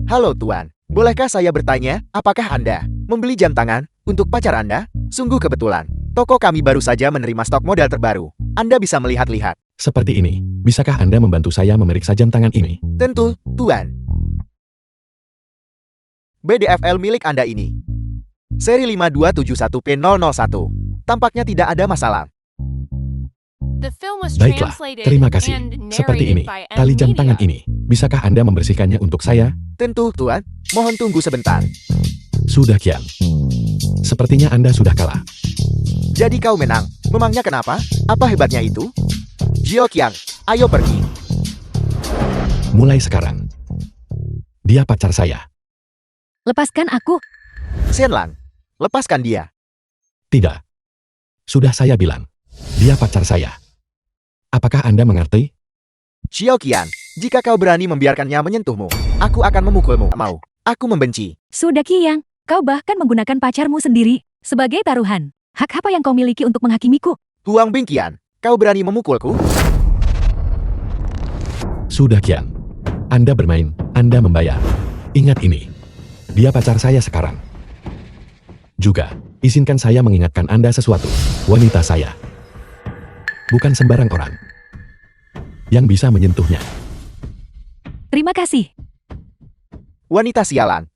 Halo Tuan, bolehkah saya bertanya, apakah Anda membeli jam tangan untuk pacar Anda? Sungguh kebetulan, toko kami baru saja menerima stok model terbaru. Anda bisa melihat-lihat. Seperti ini, bisakah Anda membantu saya memeriksa jam tangan ini? Tentu, Tuan. BDFL milik Anda ini. Seri 5271P001. Tampaknya tidak ada masalah. Baiklah, terima kasih. Seperti ini, tali jam tangan ini. Bisakah Anda membersihkannya untuk saya? Tentu, Tuan. Mohon tunggu sebentar. Sudah Qian. Sepertinya Anda sudah kalah. Jadi kau menang. Memangnya kenapa? Apa hebatnya itu? Jio Qian, ayo pergi. Mulai sekarang, dia pacar saya. Lepaskan aku. Shenlan, lepaskan dia. Tidak. Sudah saya bilang, dia pacar saya. Apakah Anda mengerti? Xiao Qian, jika kau berani membiarkannya menyentuhmu, aku akan memukulmu. Mau, aku membenci. Sudah Qiyang, kau bahkan menggunakan pacarmu sendiri sebagai taruhan. Hak apa yang kau miliki untuk menghakimiku? Huang Bingqian, kau berani memukulku? Sudah Qian. Anda bermain, Anda membayar. Ingat ini. Dia pacar saya sekarang. Juga, izinkan saya mengingatkan Anda sesuatu. Wanita saya bukan sembarang orang yang bisa menyentuhnya. Terima kasih. Wanita sialan.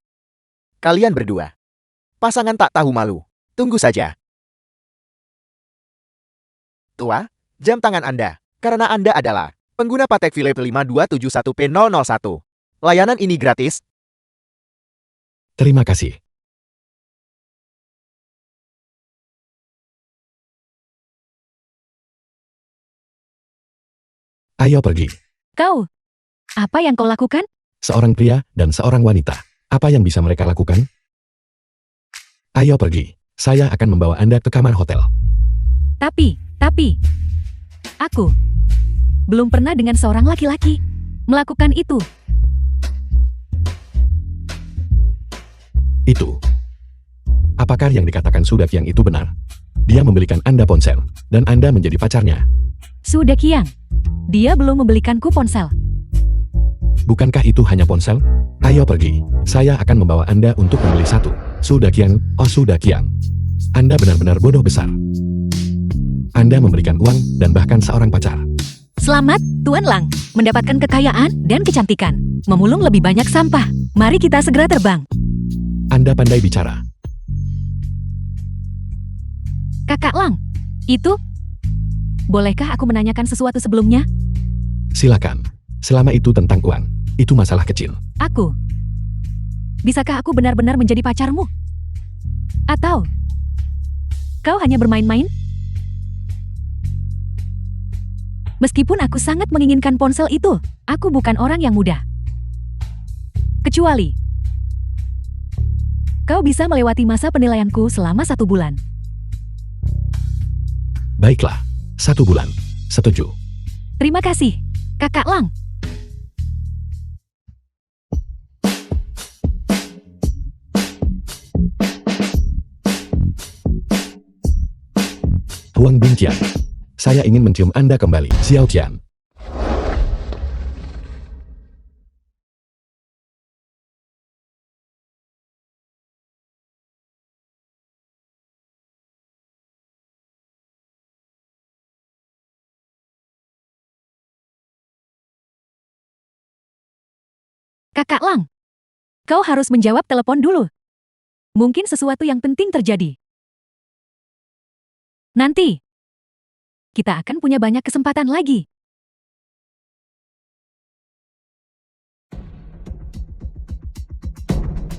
Kalian berdua. Pasangan tak tahu malu. Tunggu saja. Tua, jam tangan Anda. Karena Anda adalah pengguna Patek Philippe 5271P001. Layanan ini gratis. Terima kasih. Ayo pergi. Kau, apa yang kau lakukan? Seorang pria dan seorang wanita. Apa yang bisa mereka lakukan? Ayo pergi. Saya akan membawa Anda ke kamar hotel. Tapi, aku belum pernah dengan seorang laki-laki melakukan itu. Itu. Apakah yang dikatakan Suda Qiang itu benar? Dia membelikan Anda ponsel, dan Anda menjadi pacarnya. Sudah Qiyang, dia belum membelikanku ponsel. Bukankah itu hanya ponsel? Ayo pergi. Saya akan membawa Anda untuk membeli satu. Suda Qiang, oh Suda Qiang. Anda benar-benar bodoh besar. Anda memberikan uang dan bahkan seorang pacar. Selamat, Tuan Lang, mendapatkan kekayaan dan kecantikan. Memulung lebih banyak sampah. Mari kita segera terbang. Anda pandai bicara. Kakak Lang, itu... Bolehkah aku menanyakan sesuatu sebelumnya? Silakan. Selama itu tentang uang, itu masalah kecil. Aku. Bisakah aku benar-benar menjadi pacarmu? Atau kau hanya bermain-main? Meskipun aku sangat menginginkan ponsel itu, aku bukan orang yang mudah. Kecuali kau bisa melewati masa penilaianku selama 1 bulan. Baiklah, 1 bulan. Setuju. Terima kasih, Kakak Lang. Huang Bingqian. Saya ingin mencium Anda kembali, Xiao Qian. Kakak Lang, kau harus menjawab telepon dulu. Mungkin sesuatu yang penting terjadi. Nanti, kita akan punya banyak kesempatan lagi.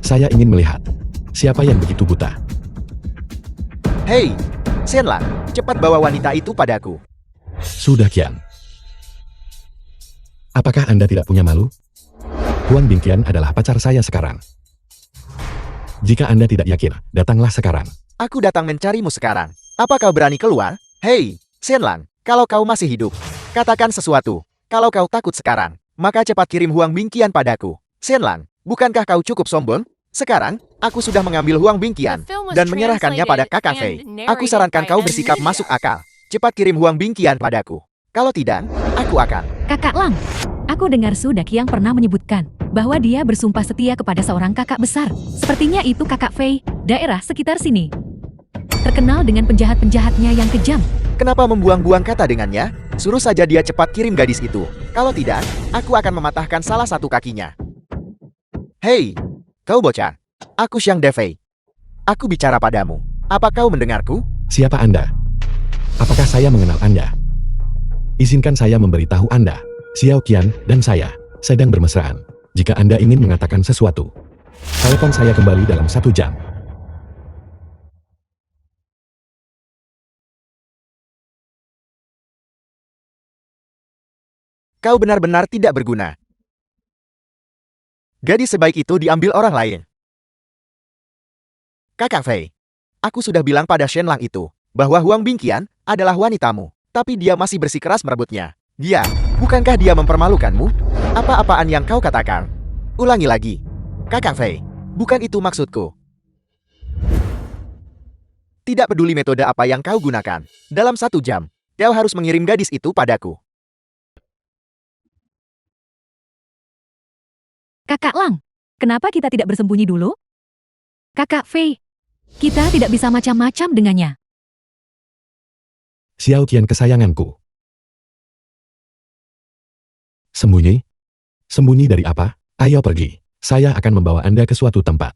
Saya ingin melihat siapa yang begitu buta. Hei, Shenlan, cepat bawa wanita itu padaku. Sudah Qian. Apakah Anda tidak punya malu? Huang Bingqian adalah pacar saya sekarang. Jika Anda tidak yakin, datanglah sekarang. Aku datang mencarimu sekarang. Apa kau berani keluar? Hei, Shenlan, kalau kau masih hidup, katakan sesuatu. Kalau kau takut sekarang, maka cepat kirim Huang Bingqian padaku. Shenlan, bukankah kau cukup sombong? Sekarang, aku sudah mengambil Huang Bingqian dan menyerahkannya pada Kakak Fei. Aku sarankan kau bersikap masuk akal. Cepat kirim Huang Bingqian padaku. Kalau tidak, aku akan... Kakak Lang, aku Aku dengar Su Daqiang pernah menyebutkan bahwa dia bersumpah setia kepada seorang kakak besar. Sepertinya itu kakak Fei, daerah sekitar sini. Terkenal dengan penjahat-penjahatnya yang kejam. Kenapa membuang-buang kata dengannya? Suruh saja dia cepat kirim gadis itu. Kalau tidak, aku akan mematahkan salah satu kakinya. Hei, kau bocah. Aku Xiang Defei. Aku bicara padamu. Apa kau mendengarku? Siapa Anda? Apakah saya mengenal Anda? Izinkan saya memberitahu Anda. Xiao Qian dan saya sedang bermesraan. Jika Anda ingin mengatakan sesuatu, telepon saya kembali dalam 1 jam. Kau benar-benar tidak berguna. Gadis sebaik itu diambil orang lain. Kakak Fei, aku sudah bilang pada Shenlang itu bahwa Huang Bingqian adalah wanitamu, tapi dia masih bersikeras merebutnya. Dia, bukankah dia mempermalukanmu? Apa-apaan yang kau katakan? Ulangi lagi. Kakak Fei, bukan itu maksudku. Tidak peduli metode apa yang kau gunakan. Dalam 1 jam, kau harus mengirim gadis itu padaku. Kakak Lang, kenapa kita tidak bersembunyi dulu? Kakak Fei, kita tidak bisa macam-macam dengannya. Xiao Qian kesayanganku. Sembunyi? Sembunyi dari apa? Ayo pergi. Saya akan membawa Anda ke suatu tempat.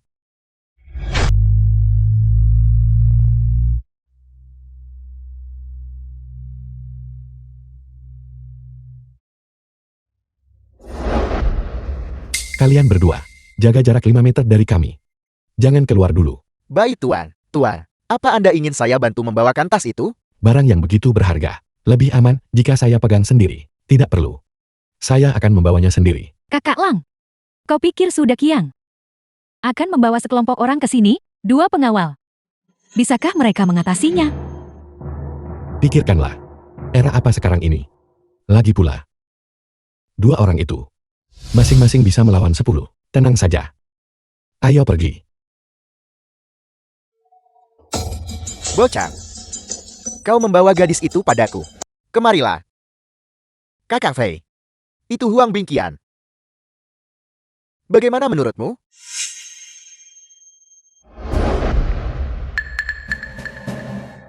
Kalian berdua, jaga jarak 5 meter dari kami. Jangan keluar dulu. Baik Tuan. Tuan, apa Anda ingin saya bantu membawakan tas itu? Barang yang begitu berharga. Lebih aman jika saya pegang sendiri. Tidak perlu. Saya akan membawanya sendiri. Kakak Lang, kau pikir Su Daqiang akan membawa sekelompok orang ke sini? 2 pengawal. Bisakah mereka mengatasinya? Pikirkanlah. Era apa sekarang ini? Lagi pula. 2 orang itu. Masing-masing bisa melawan 10. Tenang saja. Ayo pergi. Bocah, kau membawa gadis itu padaku. Kemarilah. Kakak Fei, itu Huang Bingqian. Bagaimana menurutmu?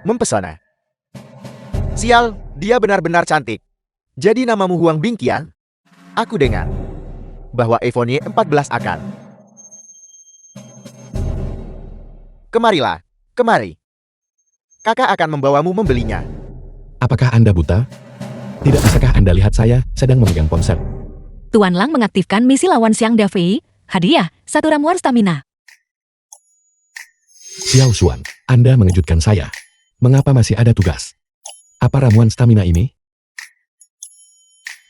Mempesona. Sial, dia benar-benar cantik. Jadi namamu Huang Bingqian? Aku dengar bahwa iPhone 14 akan. Kemarilah, kemari. Kakak akan membawamu membelinya. Apakah Anda buta? Tidak bisakah Anda lihat saya sedang memegang ponsel? Tuan Lang mengaktifkan misi lawan Xiang Dafei. Hadiah, 1 ramuan stamina. Xiao Xuan, Anda mengejutkan saya. Mengapa masih ada tugas? Apa ramuan stamina ini?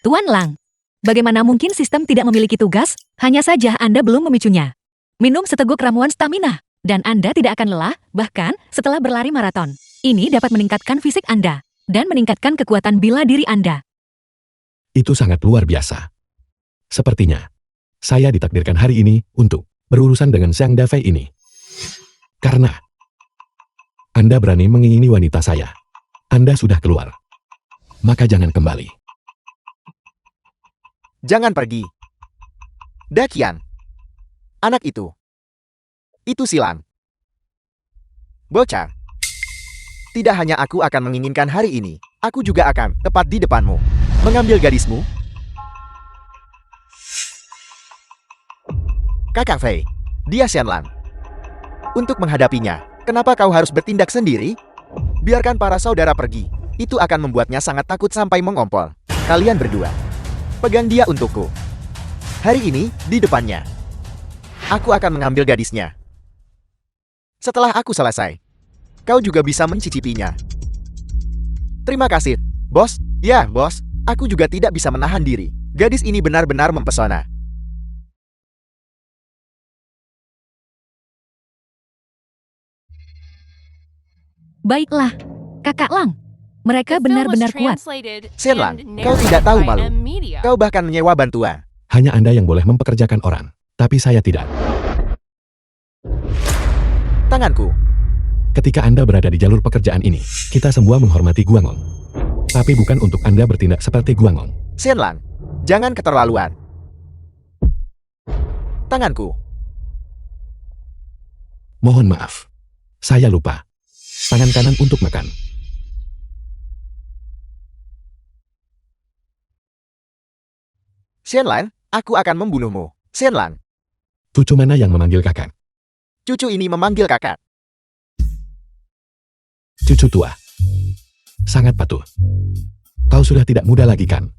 Tuan Lang, bagaimana mungkin sistem tidak memiliki tugas? Hanya saja Anda belum memicunya. Minum seteguk ramuan stamina, dan Anda tidak akan lelah, bahkan setelah berlari maraton. Ini dapat meningkatkan fisik Anda, dan meningkatkan kekuatan bela diri Anda. Itu sangat luar biasa. Sepertinya, saya ditakdirkan hari ini untuk berurusan dengan Xiang Dafei ini. Karena Anda berani mengingini wanita saya. Anda sudah keluar. Maka jangan kembali. Jangan pergi. Daqian. Anak itu. Itu silang. Bocah. Tidak hanya aku akan menginginkan hari ini, aku juga akan tepat di depanmu. Mengambil gadismu. Kakak Fei, dia Shenlang. Untuk menghadapinya, kenapa kau harus bertindak sendiri? Biarkan para saudara pergi. Itu akan membuatnya sangat takut sampai mengompol. Kalian berdua, pegang dia untukku. Hari ini, di depannya. Aku akan mengambil gadisnya. Setelah aku selesai, kau juga bisa mencicipinya. Terima kasih, bos. Ya, bos. Aku juga tidak bisa menahan diri. Gadis ini benar-benar mempesona. Baiklah, Kakak Lang. Mereka benar-benar kuat. Shenlang, kau tidak tahu malu. Kau bahkan menyewa bantuan. Hanya Anda yang boleh mempekerjakan orang. Tapi saya tidak. Tanganku. Ketika Anda berada di jalur pekerjaan ini, kita semua menghormati Guangong. Tapi bukan untuk Anda bertindak seperti Guangong. Shenlang, Jangan keterlaluan. Tanganku. Mohon maaf. Saya lupa. Tangan kanan untuk makan. Shenlan, aku akan membunuhmu. Shenlan, Cucu mana yang memanggil kakak? cucu ini memanggil kakak. Cucu tua. Sangat patuh. Kau sudah tidak muda lagi kan?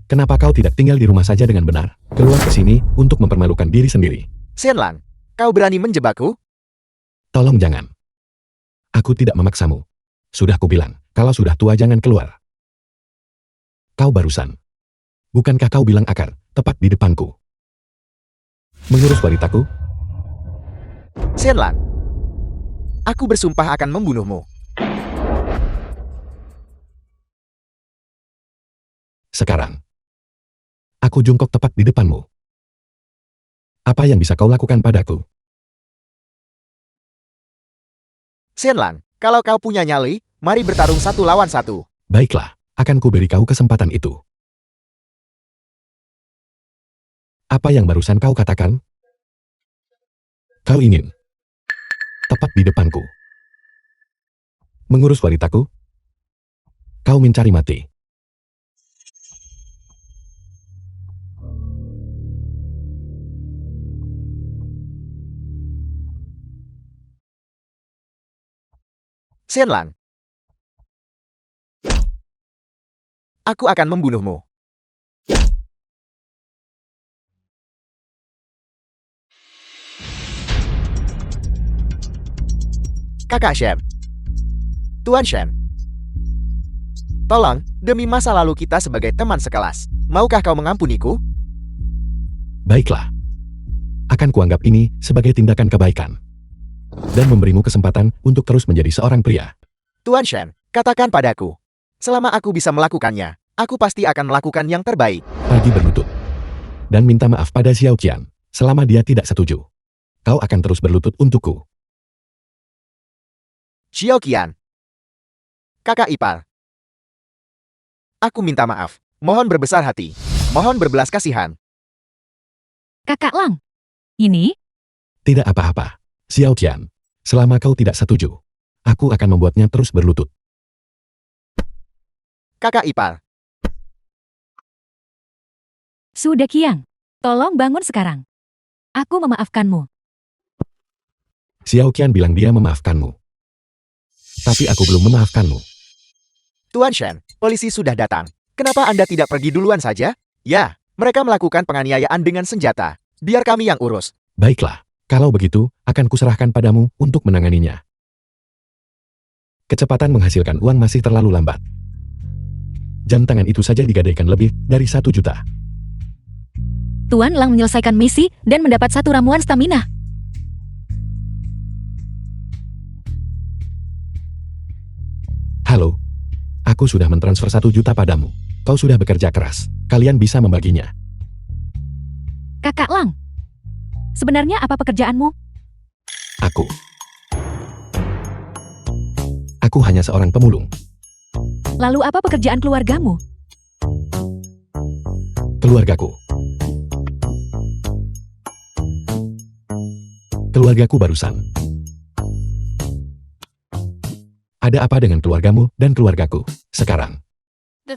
Kenapa kau tidak tinggal di rumah saja dengan benar? Keluar ke sini untuk mempermalukan diri sendiri. Shenlan, kau berani menjebakku? Tolong jangan. Aku tidak memaksamu. Sudah kubilang, kalau sudah tua jangan keluar. Kau barusan. Bukankah kau bilang akar, tepat di depanku? Mengurus wanitaku? Shenlan, aku bersumpah akan membunuhmu. Sekarang. Aku jongkok tepat di depanmu. Apa yang bisa kau lakukan padaku? Shenlan, kalau kau punya nyali, mari bertarung 1 lawan 1. Baiklah, akan kuberi kau kesempatan itu. Apa yang barusan kau katakan? Kau ingin tepat di depanku mengurus wanitaku? Kau mencari mati. Shenlan, aku akan membunuhmu. Kakak Shen. Tuan Shen. Tolong, demi masa lalu kita sebagai teman sekelas, maukah kau mengampuniku? Baiklah. Akan kuanggap ini sebagai tindakan kebaikan. Dan memberimu kesempatan untuk terus menjadi seorang pria. Tuan Shen, katakan padaku. Selama aku bisa melakukannya, aku pasti akan melakukan yang terbaik. Pergi berlutut. Dan minta maaf pada Xiao Qian, selama dia tidak setuju. Kau akan terus berlutut untukku. Xiao Qian. Kakak ipar. Aku minta maaf. Mohon berbesar hati. Mohon berbelas kasihan. Kakak Lang. Ini? Tidak apa-apa. Xiao Qian, selama kau tidak setuju, aku akan membuatnya terus berlutut. Kakak ipar. Sudah Qiang. Tolong bangun sekarang. Aku memaafkanmu. Xiao Qian bilang dia memaafkanmu. Tapi aku belum memaafkanmu. Tuan Shen, polisi sudah datang. Kenapa Anda tidak pergi duluan saja? Ya, mereka melakukan penganiayaan dengan senjata. Biar kami yang urus. Baiklah, kalau begitu, akan kuserahkan padamu untuk menanganinya. Kecepatan menghasilkan uang masih terlalu lambat. Jam tangan itu saja digadaikan lebih dari 1 juta. Tuan Lang menyelesaikan misi dan mendapat 1 ramuan stamina. Halo, aku sudah mentransfer 1 juta padamu. Kau sudah bekerja keras, kalian bisa membaginya. Kakak Lang. Sebenarnya apa pekerjaanmu? Aku hanya seorang pemulung. Lalu apa pekerjaan keluargamu? Keluargaku barusan. Ada apa dengan keluargamu dan keluargaku sekarang?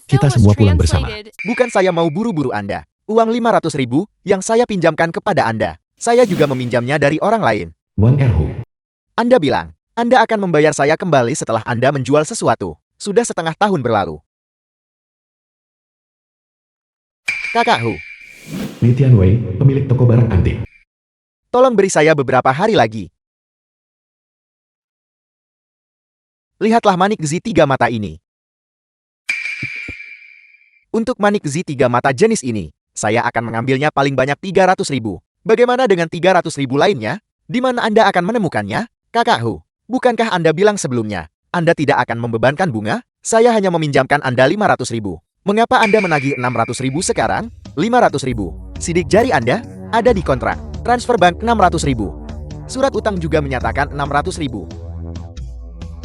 Kita semua pulang bersama. Bukan saya mau buru-buru Anda. Uang 500.000 yang saya pinjamkan kepada Anda. Saya juga meminjamnya dari orang lain. Wang Erhu. Anda bilang, Anda akan membayar saya kembali setelah Anda menjual sesuatu. Sudah setengah tahun berlalu. Kakak Hu, Li Tianwei, pemilik toko barang antik. tolong beri saya beberapa hari lagi. Lihatlah manik Z 3 mata ini. Untuk manik Z 3 mata jenis ini, saya akan mengambilnya paling banyak 300.000. Bagaimana dengan 300.000 lainnya? Di mana Anda akan menemukannya? Kakak Hu, bukankah Anda bilang sebelumnya, Anda tidak akan membebankan bunga? Saya hanya meminjamkan Anda 500.000. Mengapa Anda menagih 600.000 sekarang? 500.000. Sidik jari Anda ada di kontrak. Transfer bank 600.000. Surat utang juga menyatakan 600.000.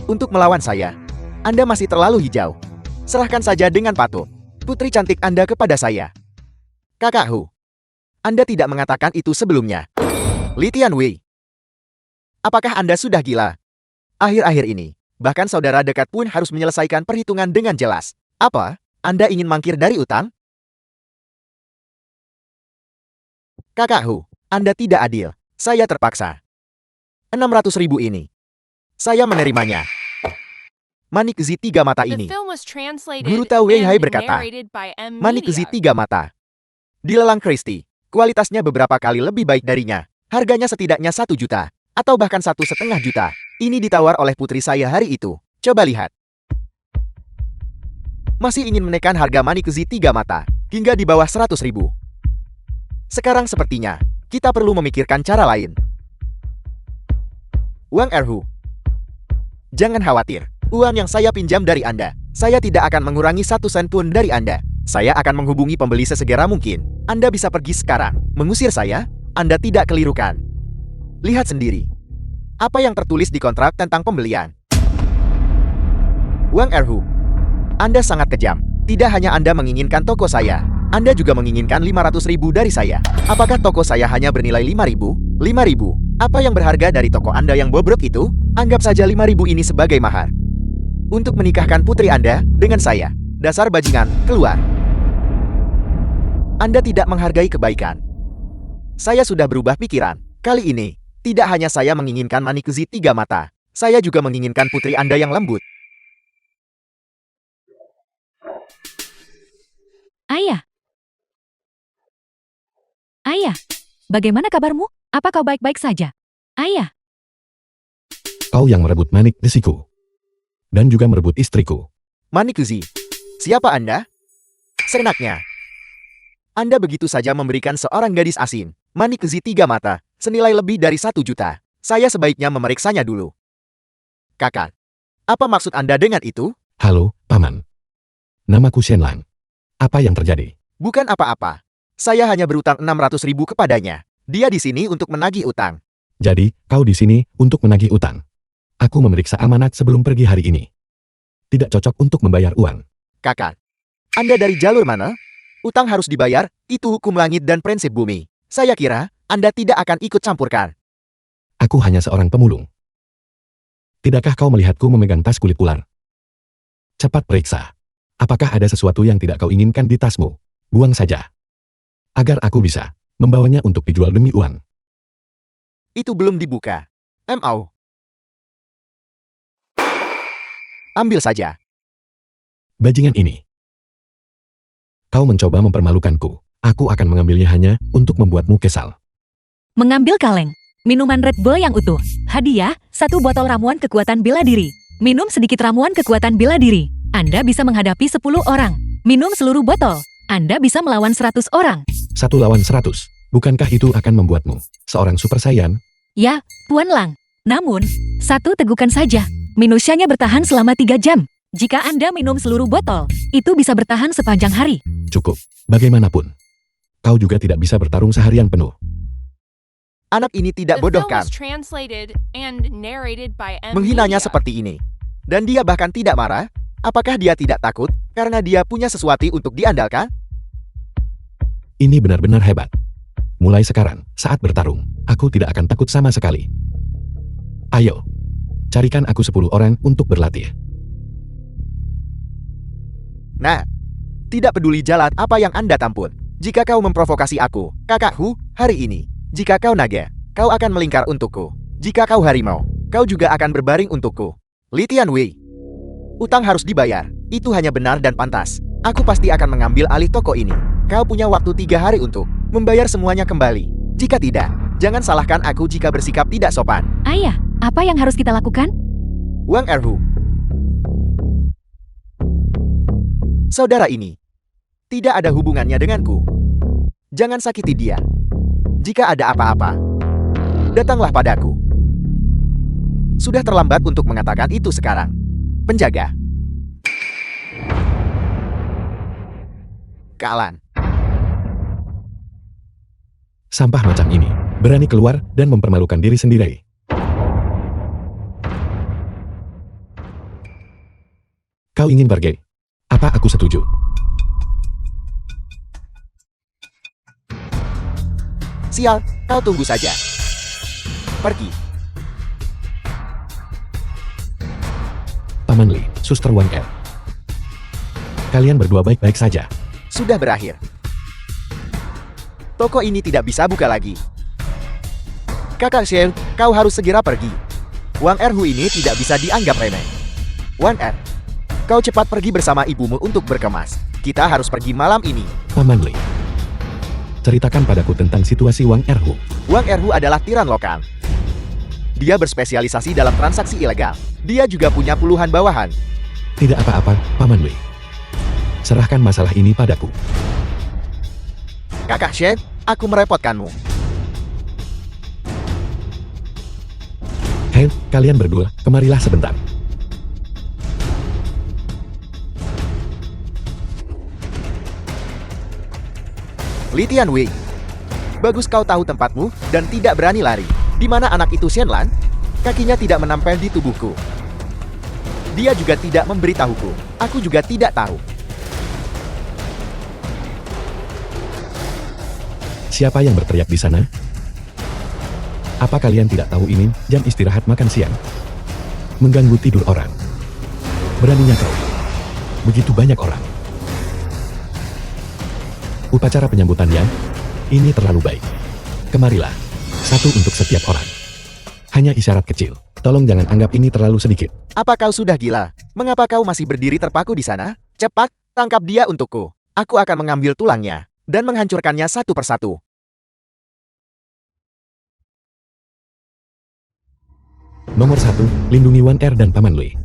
Untuk melawan saya, Anda masih terlalu hijau. Serahkan saja dengan patuh. putri cantik Anda kepada saya. Kakak Hu, Anda tidak mengatakan itu sebelumnya. Li Tianwei, apakah Anda sudah gila? Akhir-akhir ini, bahkan saudara dekat pun harus menyelesaikan perhitungan dengan jelas. Apa? Anda ingin mangkir dari utang? Kakak Hu, Anda tidak adil. Saya terpaksa. 600.000 ini. Saya menerimanya. Manik Zi tiga mata The ini. film was translated Guru Tao Wei Hai and berkata, narrated by M. Manik Zi Media. tiga mata. Dilelang Christie, kualitasnya beberapa kali lebih baik darinya. Harganya setidaknya 1 juta, atau bahkan 1,5 juta. Ini ditawar oleh putri saya hari itu. Coba lihat. Masih ingin menekan harga Manik Zi tiga mata, hingga di bawah 100.000. Sekarang sepertinya, kita perlu memikirkan cara lain. Wang Erhu, jangan khawatir. Uang yang saya pinjam dari Anda, saya tidak akan mengurangi 1 sen pun dari Anda. Saya akan menghubungi pembeli sesegera mungkin. Anda bisa pergi sekarang. Mengusir saya? Anda tidak keliru kan? Lihat sendiri. Apa yang tertulis di kontrak tentang pembelian? Wang Erhu, Anda sangat kejam. Tidak hanya Anda menginginkan toko saya, Anda juga menginginkan 500.000 dari saya. Apakah toko saya hanya bernilai 5.000? 5.000? Apa yang berharga dari toko Anda yang bobrok itu? Anggap saja 5.000 ini sebagai mahar. Untuk menikahkan putri Anda dengan saya. Dasar bajingan, keluar. Anda tidak menghargai kebaikan. Saya sudah berubah pikiran. Kali ini, tidak hanya saya menginginkan Manik Zi tiga mata. Saya juga menginginkan putri Anda yang lembut. Ayah. Ayah, bagaimana kabarmu? Apa kau baik-baik saja? Ayah. Kau yang merebut Manik Desiku. Dan juga merebut istriku. Manik Zi, siapa Anda? Seenaknya. Anda begitu saja memberikan seorang gadis asin, Manik Zi tiga mata, senilai lebih dari 1 juta. Saya sebaiknya memeriksanya dulu. Kakak, apa maksud Anda dengan itu? Halo, Paman. Namaku Shenlang. Apa yang terjadi? Bukan apa-apa. Saya hanya berutang 600.000 kepadanya. Dia di sini untuk menagih utang. Jadi, kau di sini untuk menagih utang. Aku memeriksa amanat sebelum pergi hari ini. Tidak cocok untuk membayar uang. Kakak, Anda dari jalur mana? Utang harus dibayar, itu hukum langit dan prinsip bumi. Saya kira, Anda tidak akan ikut campurkan. Aku hanya seorang pemulung. Tidakkah kau melihatku memegang tas kulit ular? Cepat periksa. Apakah ada sesuatu yang tidak kau inginkan di tasmu? Buang saja. Agar aku bisa membawanya untuk dijual demi uang. Itu belum dibuka. Mau. Ambil saja. Bajingan ini. Kau mencoba mempermalukanku. Aku akan mengambilnya hanya untuk membuatmu kesal. Mengambil kaleng. Minuman Red Bull yang utuh. Hadiah, 1 botol ramuan kekuatan bela diri. Minum sedikit ramuan kekuatan bela diri. Anda bisa menghadapi 10 orang. Minum seluruh botol. Anda bisa melawan 100 orang. 1 lawan 100. Bukankah itu akan membuatmu seorang super saiyan? Ya, Tuan Lang. Namun, 1 tegukan saja. Minusianya bertahan selama 3 jam. Jika Anda minum seluruh botol, itu bisa bertahan sepanjang hari. Cukup. Bagaimanapun. Kau juga tidak bisa bertarung seharian penuh. Anak ini tidak The film bodoh kan? was translated and narrated by M. Menghinanya Media. seperti ini. Dan dia bahkan tidak marah? Apakah dia tidak takut karena dia punya sesuatu untuk diandalkan? Ini benar-benar hebat. Mulai sekarang, saat bertarung, aku tidak akan takut sama sekali. Ayo. Carikan aku 10 orang untuk berlatih. Nah, tidak peduli jalan apa yang Anda tampun. Jika kau memprovokasi aku, Kakak Hu, hari ini. Jika kau naga, kau akan melingkar untukku. Jika kau harimau, kau juga akan berbaring untukku. Li Tianwei. Utang harus dibayar. Itu hanya benar dan pantas. Aku pasti akan mengambil alih toko ini. Kau punya waktu 3 hari untuk membayar semuanya kembali. Jika tidak, jangan salahkan aku jika bersikap tidak sopan. Ayah, apa yang harus kita lakukan? Wang Erhu. Saudara ini tidak ada hubungannya denganku. Jangan sakiti dia. Jika ada apa-apa, datanglah padaku. Sudah terlambat untuk mengatakan itu sekarang. Penjaga. Kalan. Sampah macam ini, berani keluar dan mempermalukan diri sendiri. Kau ingin pergi? Apa aku setuju? Sial, kau tunggu saja. Pergi. Paman Li, Suster Wang Er. Kalian berdua baik-baik saja. Sudah berakhir. Toko ini tidak bisa buka lagi. Kakak Shen, kau harus segera pergi. Wang Erhu ini tidak bisa dianggap remeh. Wang Er, kau cepat pergi bersama ibumu untuk berkemas. Kita harus pergi malam ini. Paman Li, ceritakan padaku tentang situasi Wang Erhu. Wang Erhu adalah tiran lokal. Dia berspesialisasi dalam transaksi ilegal. Dia juga punya puluhan bawahan. Tidak apa-apa, Paman Li. Serahkan masalah ini padaku. Kakak Shen, aku merepotkanmu. Hei, kalian berdua, kemarilah sebentar. Li Tianwei, bagus kau tahu tempatmu dan tidak berani lari. Di mana anak itu Shenlan? Kakinya tidak menempel di tubuhku. Dia juga tidak memberitahuku. Aku juga tidak tahu. Siapa yang berteriak di sana? Apa kalian tidak tahu ini jam istirahat makan siang? Mengganggu tidur orang. Beraninya kau. Begitu banyak orang. Upacara penyambutannya, ini terlalu baik. Kemarilah, satu untuk setiap orang. Hanya isyarat kecil, tolong jangan anggap ini terlalu sedikit. Apa kau sudah gila? Mengapa kau masih berdiri terpaku di sana? Cepat, tangkap dia untukku. Aku akan mengambil tulangnya dan menghancurkannya satu persatu. Nomor 1, lindungi Wan Er dan Paman Li.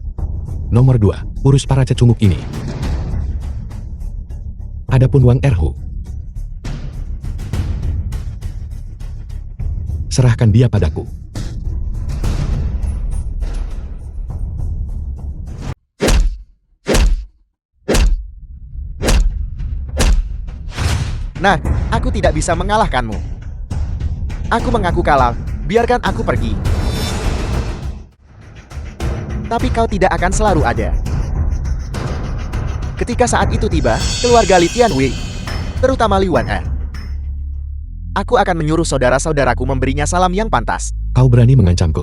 Nomor 2, urus para cecunguk ini. Adapun Wang Erhu, serahkan dia padaku. Nah, aku tidak bisa mengalahkanmu. Aku mengaku kalah, biarkan aku pergi. Tapi kau tidak akan selalu ada. Ketika saat itu tiba, keluarga Li Tianwei, terutama Li Wan Er, aku akan menyuruh saudara-saudaraku memberinya salam yang pantas. Kau berani mengancamku.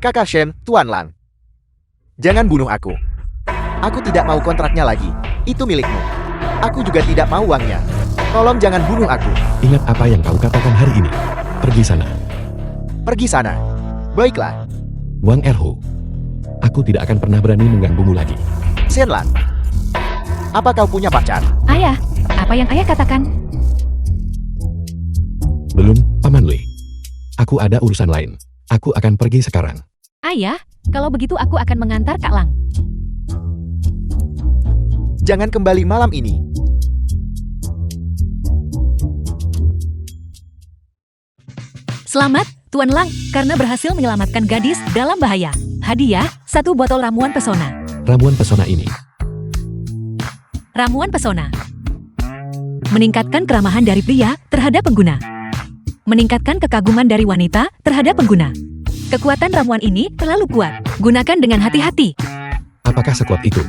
Kakak Shen, Tuan Lang, jangan bunuh aku. Aku tidak mau kontraknya lagi. Itu milikmu. Aku juga tidak mau uangnya. Tolong jangan bunuh aku. Ingat apa yang kau katakan hari ini. Pergi sana. Pergi sana. Baiklah. Wang Erhu, aku tidak akan pernah berani mengganggumu lagi. Shenlan, apa kau punya pacar? Ayah, apa yang ayah katakan? Belum, Paman Li. Aku ada urusan lain. Aku akan pergi sekarang. Ayah, kalau begitu aku akan mengantar Kak Lang. Jangan kembali malam ini. Selamat, Tuan Lang, karena berhasil menyelamatkan gadis dalam bahaya. Hadiah, 1 botol ramuan pesona. Ramuan pesona ini. Ramuan pesona. Meningkatkan keramahan dari pria terhadap pengguna. Meningkatkan kekaguman dari wanita terhadap pengguna. Kekuatan ramuan ini terlalu kuat. Gunakan dengan hati-hati. Apakah sekuat itu?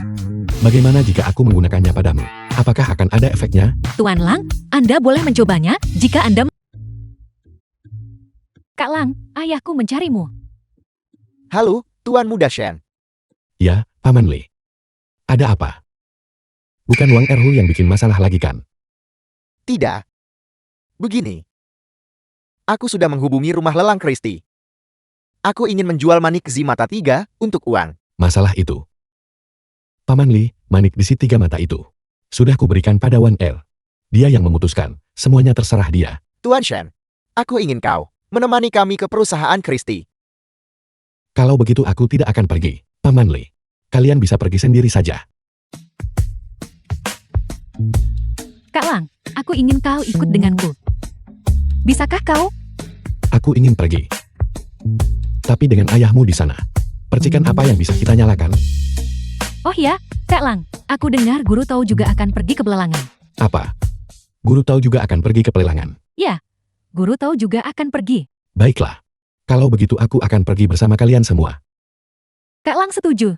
Bagaimana jika aku menggunakannya padamu? Apakah akan ada efeknya? Tuan Lang, Anda boleh mencobanya jika Anda... Kak Lang, ayahku mencarimu. Halo, Tuan Muda Shen. Ya, Paman Li. Ada apa? Bukan Wang Erhu yang bikin masalah lagi kan? Tidak. Begini. Aku sudah menghubungi rumah lelang Christie. Aku ingin menjual manik Zi mata 3 untuk uang. Masalah itu. Paman Li, manik besi 3 mata itu. Sudah kuberikan pada Wan Er. Dia yang memutuskan. Semuanya terserah dia. Tuan Shen, aku ingin kau menemani kami ke perusahaan Christie. Kalau begitu aku tidak akan pergi. Paman Li, kalian bisa pergi sendiri saja. Kak Lang, aku ingin kau ikut denganku. Bisakah kau? Aku ingin pergi. Tapi dengan ayahmu di sana. Percikan apa yang bisa kita nyalakan? Oh ya, Kak Lang, aku dengar Guru Tau juga akan pergi ke pelelangan. Apa? Guru tahu juga akan pergi ke pelelangan. Ya, Guru Tau juga akan pergi. Baiklah. Kalau begitu aku akan pergi bersama kalian semua. Kak Lang setuju.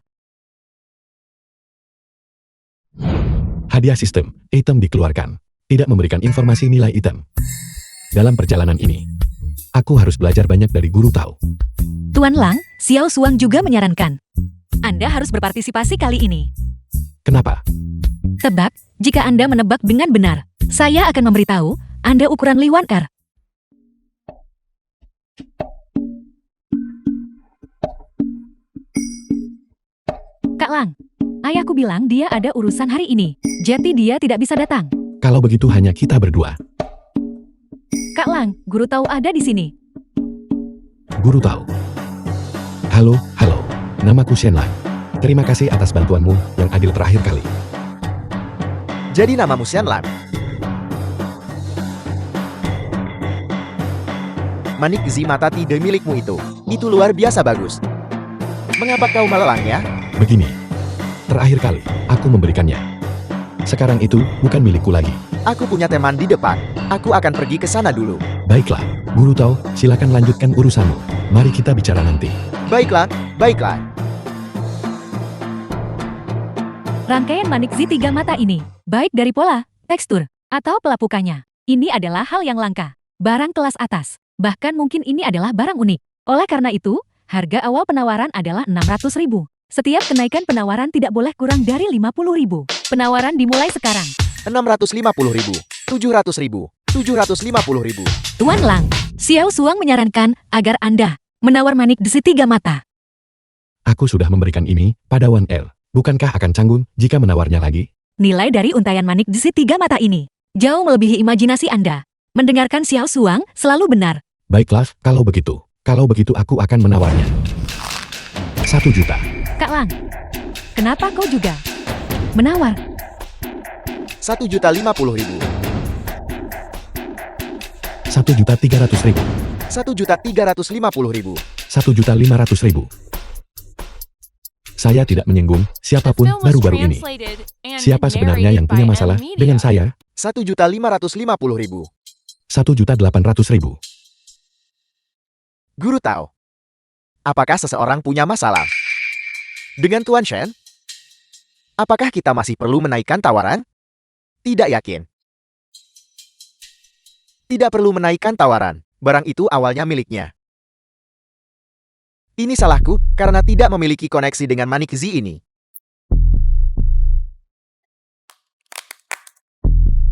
Hadiah sistem, item dikeluarkan. Tidak memberikan informasi nilai item. Dalam perjalanan ini, aku harus belajar banyak dari Guru Tao. Tuan Lang, Xiao Suang juga menyarankan. Anda harus berpartisipasi kali ini. Kenapa? Sebab, jika Anda menebak dengan benar, saya akan memberitahu Anda ukuran Li Wan Er. Kak Lang, ayahku bilang dia ada urusan hari ini, jadi dia tidak bisa datang. Kalau begitu hanya kita berdua. Kak Lang, Guru Tao ada di sini. Guru Tao. Halo, namaku Shen Lang. Terima kasih atas bantuanmu yang adil terakhir kali. Jadi namamu Shenlan. Manik Zi mata tidak milikmu itu luar biasa bagus. Mengapa kau melelangnya? Begini, terakhir kali aku memberikannya. Sekarang itu bukan milikku lagi. Aku punya teman di depan. Aku akan pergi ke sana dulu. Baiklah, Guru Tao, silakan lanjutkan urusanmu. Mari kita bicara nanti. Baiklah. Rangkaian manik Zi tiga mata ini, baik dari pola, tekstur, atau pelapukannya, ini adalah hal yang langka. Barang kelas atas. Bahkan mungkin ini adalah barang unik. Oleh karena itu, harga awal penawaran adalah 600.000. Setiap kenaikan penawaran tidak boleh kurang dari 50.000. Penawaran dimulai sekarang. 650.000, 700.000, 750.000. Tuan Lang, Xiao Suang menyarankan agar Anda menawar manik Zi tiga mata. Aku sudah memberikan ini pada Wan Er. Bukankah akan canggung jika menawarnya lagi? Nilai dari untayan manik Zi tiga mata ini jauh melebihi imajinasi Anda. Mendengarkan Xiao Suang selalu benar. Baiklah, kalau begitu aku akan menawarnya. 1 juta. Kak Lang, kenapa kau juga menawar? 1.050.000, 1.300.000. 1.350.000. 1.500.000. Saya tidak menyinggung The siapapun film was baru-baru ini. translated and Siapa sebenarnya yang narrated punya by masalah M Media. dengan saya? 1.550.000. 1.800.000. Guru Tao. Apakah seseorang punya masalah dengan Tuan Shen? Apakah kita masih perlu menaikkan tawaran? Tidak yakin. Tidak perlu menaikkan tawaran. Barang itu awalnya miliknya. Ini salahku karena tidak memiliki koneksi dengan manik Zi ini.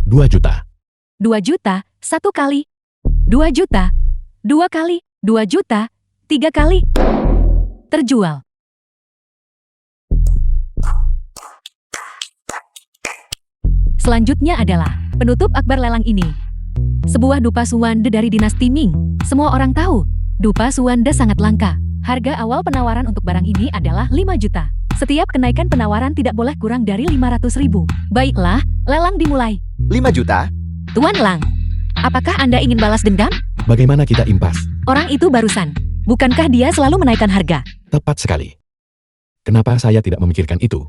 2 juta. 2 juta, 1 kali. 2 juta, 2 kali. 2 juta, 3 kali. Terjual. Selanjutnya adalah penutup akbar lelang ini. Sebuah dupa Suwanda dari dinasti Ming. Semua orang tahu, dupa Suwanda sangat langka. Harga awal penawaran untuk barang ini adalah 5 juta. Setiap kenaikan penawaran tidak boleh kurang dari 500.000. Baiklah, lelang dimulai. 5 juta? Tuan Lang, apakah Anda ingin balas dendam? Bagaimana kita impas? Orang itu barusan. Bukankah dia selalu menaikkan harga? Tepat sekali. Kenapa saya tidak memikirkan itu?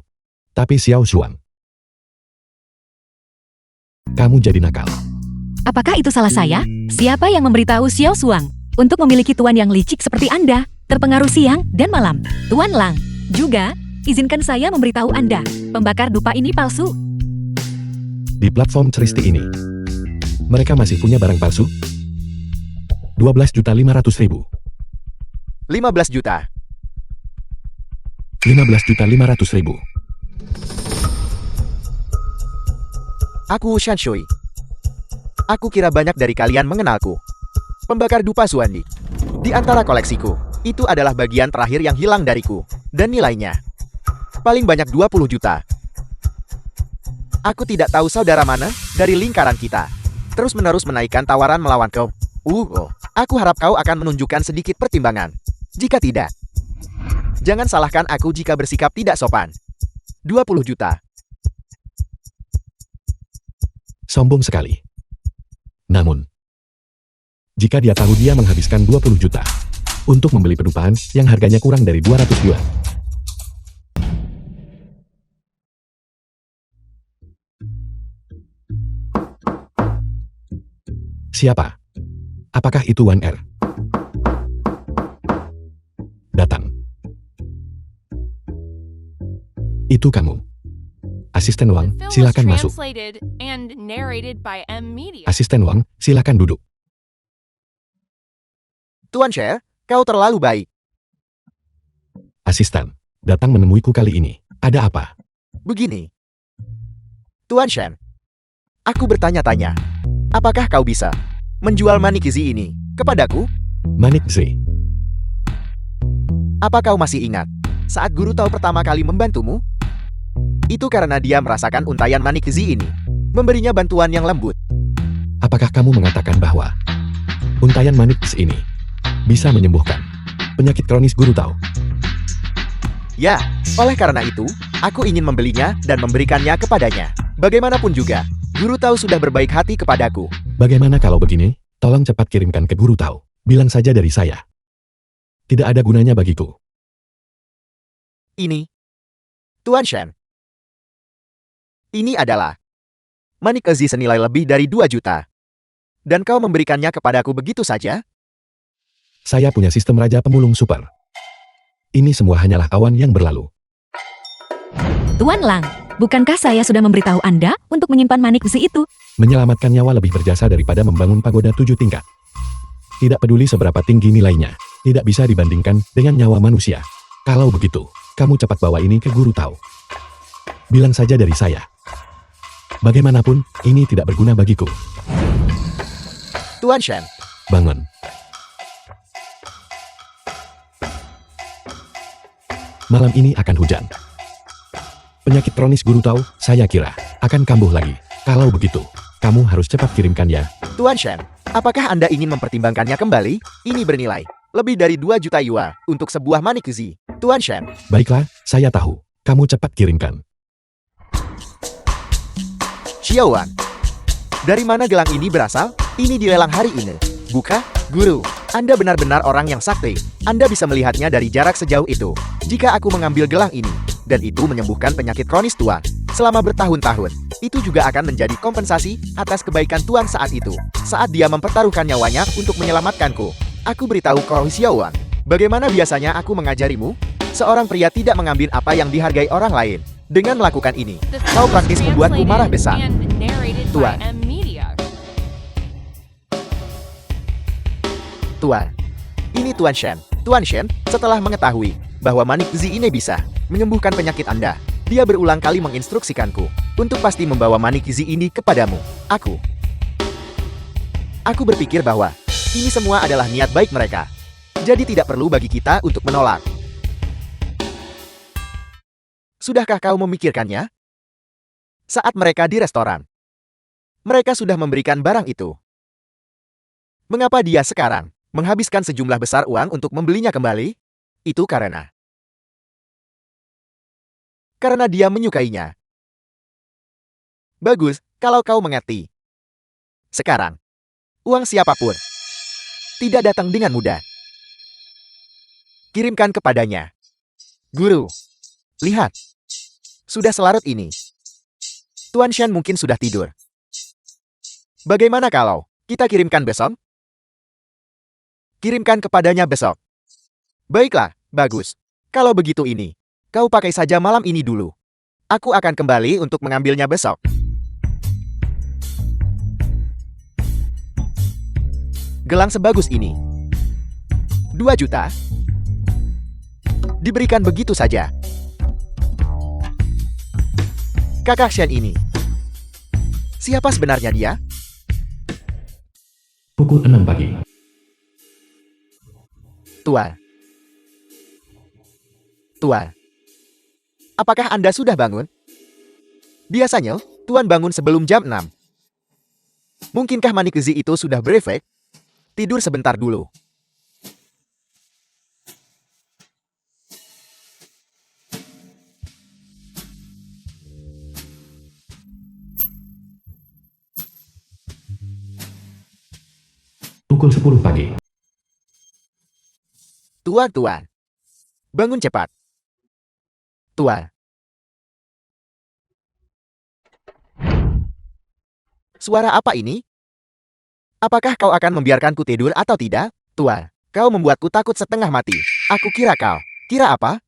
Tapi Xiao Suang, kamu jadi nakal. Apakah itu salah saya? Siapa yang memberitahu Xiao Suang untuk memiliki tuan yang licik seperti Anda, terpengaruh siang dan malam? Tuan Lang, juga, izinkan saya memberitahu Anda, pembakar dupa ini palsu. Di platform Ceristi ini, mereka masih punya barang palsu? 12.500.000. 15 juta. 15.500.000. Aku Shan Shui. Aku kira banyak dari kalian mengenalku. Pembakar dupa Suandi. Di antara koleksiku, itu adalah bagian terakhir yang hilang dariku. Dan nilainya paling banyak 20 juta. Aku tidak tahu saudara mana dari lingkaran kita terus-menerus menaikkan tawaran melawan kau. Aku harap kau akan menunjukkan sedikit pertimbangan. Jika tidak, jangan salahkan aku jika bersikap tidak sopan. 20 juta. Sombong sekali. Namun, jika dia tahu dia menghabiskan 20 juta untuk membeli pedupaan yang harganya kurang dari 200 yuan. Siapa? Apakah itu Wan Er? Datang. Itu kamu. Asisten Wang, The film was silakan masuk. translated and narrated by M Media. Asisten Wang, silakan duduk. Tuan Sher, kau terlalu baik. Asisten, datang menemuiku kali ini. Ada apa? Begini. Tuan Shen, aku bertanya-tanya, apakah kau bisa menjual manikizi ini kepadaku? Manik Z. Apa kau masih ingat saat guru tahu pertama kali membantumu? Itu karena dia merasakan untayan manikizi ini, memberinya bantuan yang lembut. Apakah kamu mengatakan bahwa untayan Manik Z ini bisa menyembuhkan penyakit kronis guru tahu? Ya, oleh karena itu, aku ingin membelinya dan memberikannya kepadanya. Bagaimanapun juga, guru tahu sudah berbaik hati kepadaku. Bagaimana kalau begini? Tolong cepat kirimkan ke guru tahu. Bilang saja dari saya. Tidak ada gunanya bagiku. Ini, Tuan Shen. Ini adalah manikizi senilai lebih dari 2 juta. Dan kau memberikannya kepadaku begitu saja? Saya punya sistem Raja Pemulung Super. Ini semua hanyalah awan yang berlalu. Tuan Lang, bukankah saya sudah memberitahu Anda untuk menyimpan manik besi itu? Menyelamatkan nyawa lebih berjasa daripada membangun pagoda 7 tingkat. Tidak peduli seberapa tinggi nilainya, tidak bisa dibandingkan dengan nyawa manusia. Kalau begitu, kamu cepat bawa ini ke guru tahu. Bilang saja dari saya. Bagaimanapun, ini tidak berguna bagiku. Tuan Shen, Bangun. Malam ini akan hujan. Penyakit kronis guru tahu, saya kira, akan kambuh lagi. Kalau begitu, kamu harus cepat kirimkan ya. Tuan Shen, apakah Anda ingin mempertimbangkannya kembali? Ini bernilai lebih dari 2 juta yuan untuk sebuah manikizi. Tuan Shen, Baiklah, saya tahu. Kamu cepat kirimkan. Xiaowan, dari mana gelang ini berasal? Ini dilelang hari ini. Buka, guru. Anda benar-benar orang yang sakti. Anda bisa melihatnya dari jarak sejauh itu. Jika aku mengambil gelang ini, dan itu menyembuhkan penyakit kronis Tuan selama bertahun-tahun, itu juga akan menjadi kompensasi atas kebaikan Tuan saat itu. Saat dia mempertaruhkan nyawanya untuk menyelamatkanku. Aku beritahu kau Xiaowan, bagaimana biasanya aku mengajarimu? Seorang pria tidak mengambil apa yang dihargai orang lain. Dengan melakukan ini, The kau film was praktis membuatku marah besar. translated and narrated by Tuan. M Media. Tuan. Ini Tuan Shen. Tuan Shen, setelah mengetahui bahwa manikizi ini bisa menyembuhkan penyakit Anda, dia berulang kali menginstruksikanku untuk pasti membawa manikizi ini kepadamu. Aku berpikir bahwa ini semua adalah niat baik mereka. Jadi tidak perlu bagi kita untuk menolak. Sudahkah kau memikirkannya? Saat mereka di restoran, mereka sudah memberikan barang itu. Mengapa dia sekarang menghabiskan sejumlah besar uang untuk membelinya kembali? Itu karena dia menyukainya. Bagus, kalau kau mengerti. Sekarang, uang siapapun tidak datang dengan mudah. Kirimkan kepadanya. Guru, lihat. Sudah selarut ini. Tuan Shen mungkin sudah tidur. Bagaimana kalau kita kirimkan besok? Kirimkan kepadanya besok. Baiklah, bagus. Kalau begitu ini, kau pakai saja malam ini dulu. Aku akan kembali untuk mengambilnya besok. Gelang sebagus ini. 2 juta. Diberikan begitu saja. Kakak Shen ini. Siapa sebenarnya dia? Pukul 6 pagi. Tuan. Tuan. Apakah Anda sudah bangun? Biasanya, Tuan bangun sebelum jam 6. Mungkinkah manikizi itu sudah berefek? Tidur sebentar dulu. Pukul 10 pagi. Tuan. Bangun cepat. Tuan. Suara apa ini? Apakah kau akan membiarkanku tidur atau tidak? Tuan, kau membuatku takut setengah mati. Aku kira kau. Kira apa?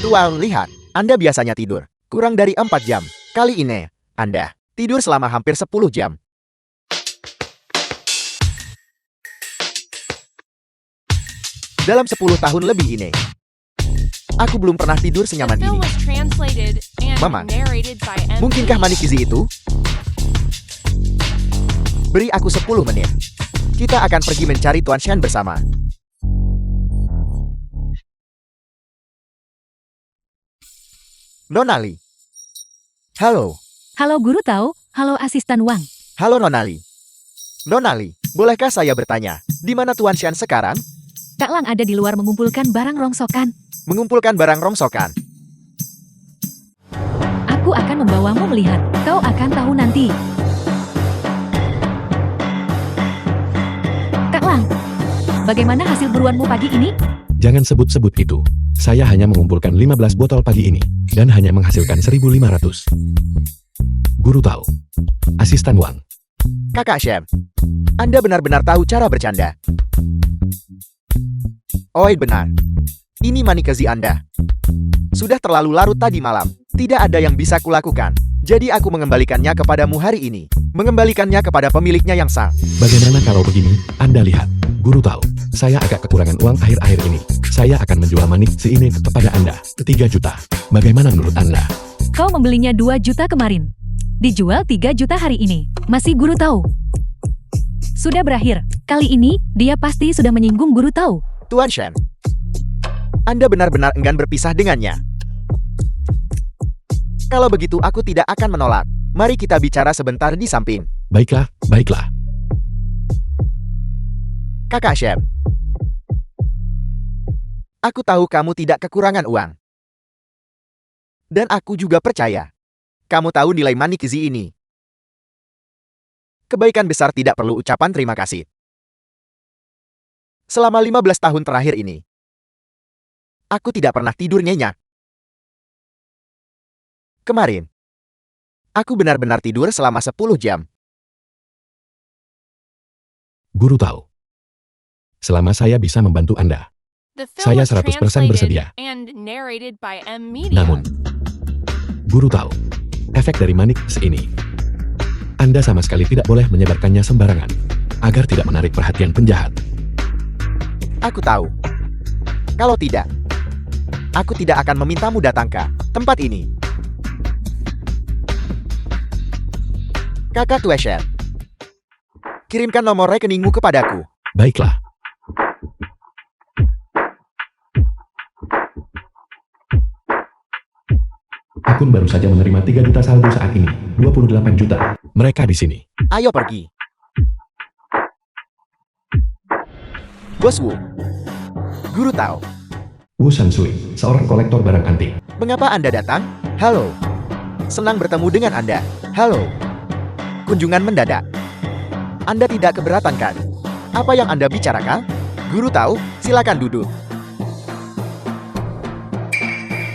Tuan, lihat. Anda biasanya tidur Kurang dari 4 jam. Kali ini, Anda tidur selama hampir 10 jam. Dalam 10 tahun lebih ini, aku belum pernah tidur The senyaman film ini. was translated and Mamang, narrated by M. Mungkinkah manik gizi itu? Beri aku 10 menit. Kita akan pergi mencari Tuan Shen bersama. Nonali. Halo. Halo Guru Tau, halo Asisten Wang. Halo Nonali. Nonali, bolehkah saya bertanya, di mana Tuan Shen sekarang? Kak Lang ada di luar mengumpulkan barang rongsokan. Mengumpulkan barang rongsokan. Aku akan membawamu melihat. Kau akan tahu nanti. Kak Lang, bagaimana hasil buruanmu pagi ini? Jangan sebut-sebut itu. Saya hanya mengumpulkan 15 botol pagi ini, dan hanya menghasilkan 1.500. Guru tahu. Asisten Wang. Kakak Shem, Anda benar-benar tahu cara bercanda. Oi benar. Ini manikezi Anda. Sudah terlalu larut tadi malam. Tidak ada yang bisa kulakukan. Jadi aku mengembalikannya kepadamu hari ini. Mengembalikannya kepada pemiliknya yang sah. Bagaimana kalau begini? Anda lihat. Guru tahu. Saya agak kekurangan uang akhir-akhir ini. Saya akan menjual manik si ini kepada Anda. 3 juta. Bagaimana menurut Anda? Kau membelinya 2 juta kemarin. Dijual 3 juta hari ini. Masih Guru tahu. Sudah berakhir. Kali ini, dia pasti sudah menyinggung Guru tahu. Tuan Shen, Anda benar-benar enggan berpisah dengannya. Kalau begitu aku tidak akan menolak. Mari kita bicara sebentar di samping. Baiklah, baiklah. Kakak Shem, aku tahu kamu tidak kekurangan uang. Dan aku juga percaya. Kamu tahu nilai manik gizi ini. Kebaikan besar tidak perlu ucapan terima kasih. Selama 15 tahun terakhir ini, aku tidak pernah tidur nyenyak. Kemarin, aku benar-benar tidur selama 10 jam. Guru tahu. Selama saya bisa membantu Anda. The film Saya was 100% translated bersedia. and narrated by M. Media. Namun, Guru tahu. Efek dari manik ini. Anda sama sekali tidak boleh menyebarkannya sembarangan. Agar tidak menarik perhatian penjahat. Aku tahu. Kalau tidak, aku tidak akan memintamu datang ke tempat ini. Kakak Tuesher, kirimkan nomor rekeningmu kepadaku. Baiklah. Akun baru saja menerima 3 juta saldo saat ini. 28 juta. Mereka di sini. Ayo pergi. Bos Wu. Guru tahu. Wu Shansui, seorang kolektor barang antik. Mengapa Anda datang? Halo. Senang bertemu dengan Anda. Halo. Kunjungan mendadak. Anda tidak keberatan kan? Apa yang Anda bicarakan? Guru tahu, silakan duduk.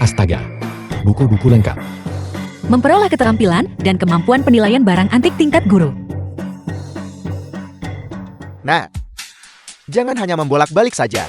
Astaga. Buku-buku lengkap. Memperoleh keterampilan dan kemampuan penilaian barang antik tingkat guru. Nah, jangan hanya membolak-balik saja.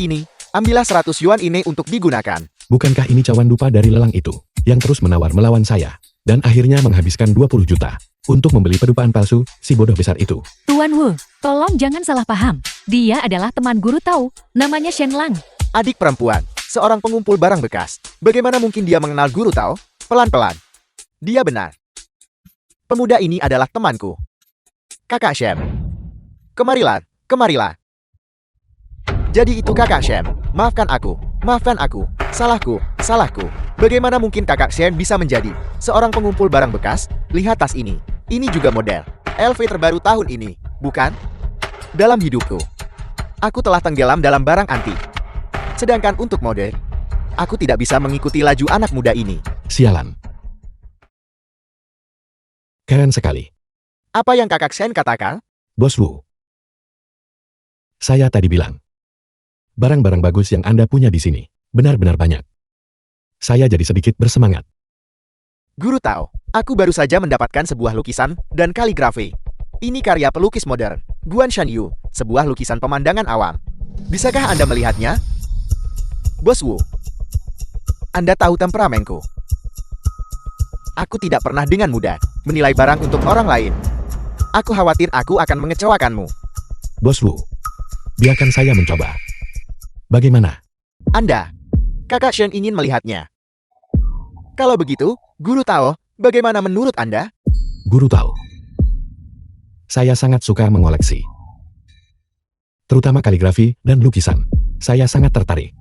Ini, ambillah 100 yuan ini untuk digunakan. Bukankah ini cawan dupa dari lelang itu, yang terus menawar melawan saya, dan akhirnya menghabiskan 20 juta, untuk membeli pedupaan palsu, si bodoh besar itu. Tuan Wu, tolong jangan salah paham. Dia adalah teman Guru tahu. Namanya Shen Lang. Adik perempuan, seorang pengumpul barang bekas. Bagaimana mungkin dia mengenal Guru tahu? Pelan-pelan. Dia benar. Pemuda ini adalah temanku. Kakak Shem. Kemarilah, kemarilah. Jadi itu Kakak Shem. Maafkan aku, maafkan aku. Salahku, salahku. Bagaimana mungkin Kakak Shem bisa menjadi seorang pengumpul barang bekas? Lihat tas ini. Ini juga model LV terbaru tahun ini, bukan? Dalam hidupku, aku telah tenggelam dalam barang antik. Sedangkan untuk mode, aku tidak bisa mengikuti laju anak muda ini. Sialan. Keren sekali. Apa yang Kakak Shen katakan? Bos Wu. Saya tadi bilang. Barang-barang bagus yang Anda punya di sini. Benar-benar banyak. Saya jadi sedikit bersemangat. Guru tahu, aku baru saja mendapatkan sebuah lukisan dan kaligrafi. Ini karya pelukis modern, Guan Shanyu, sebuah lukisan pemandangan awam. Bisakah Anda melihatnya? Bos Wu, Anda tahu temperamenku. Aku tidak pernah dengan mudah menilai barang untuk orang lain. Aku khawatir aku akan mengecewakanmu. Bos Wu, biarkan saya mencoba. Bagaimana? Anda, Kakak Shen ingin melihatnya. Kalau begitu, Guru Tao, bagaimana menurut Anda? Guru tahu. Saya sangat suka mengoleksi. Terutama kaligrafi dan lukisan. Saya sangat tertarik.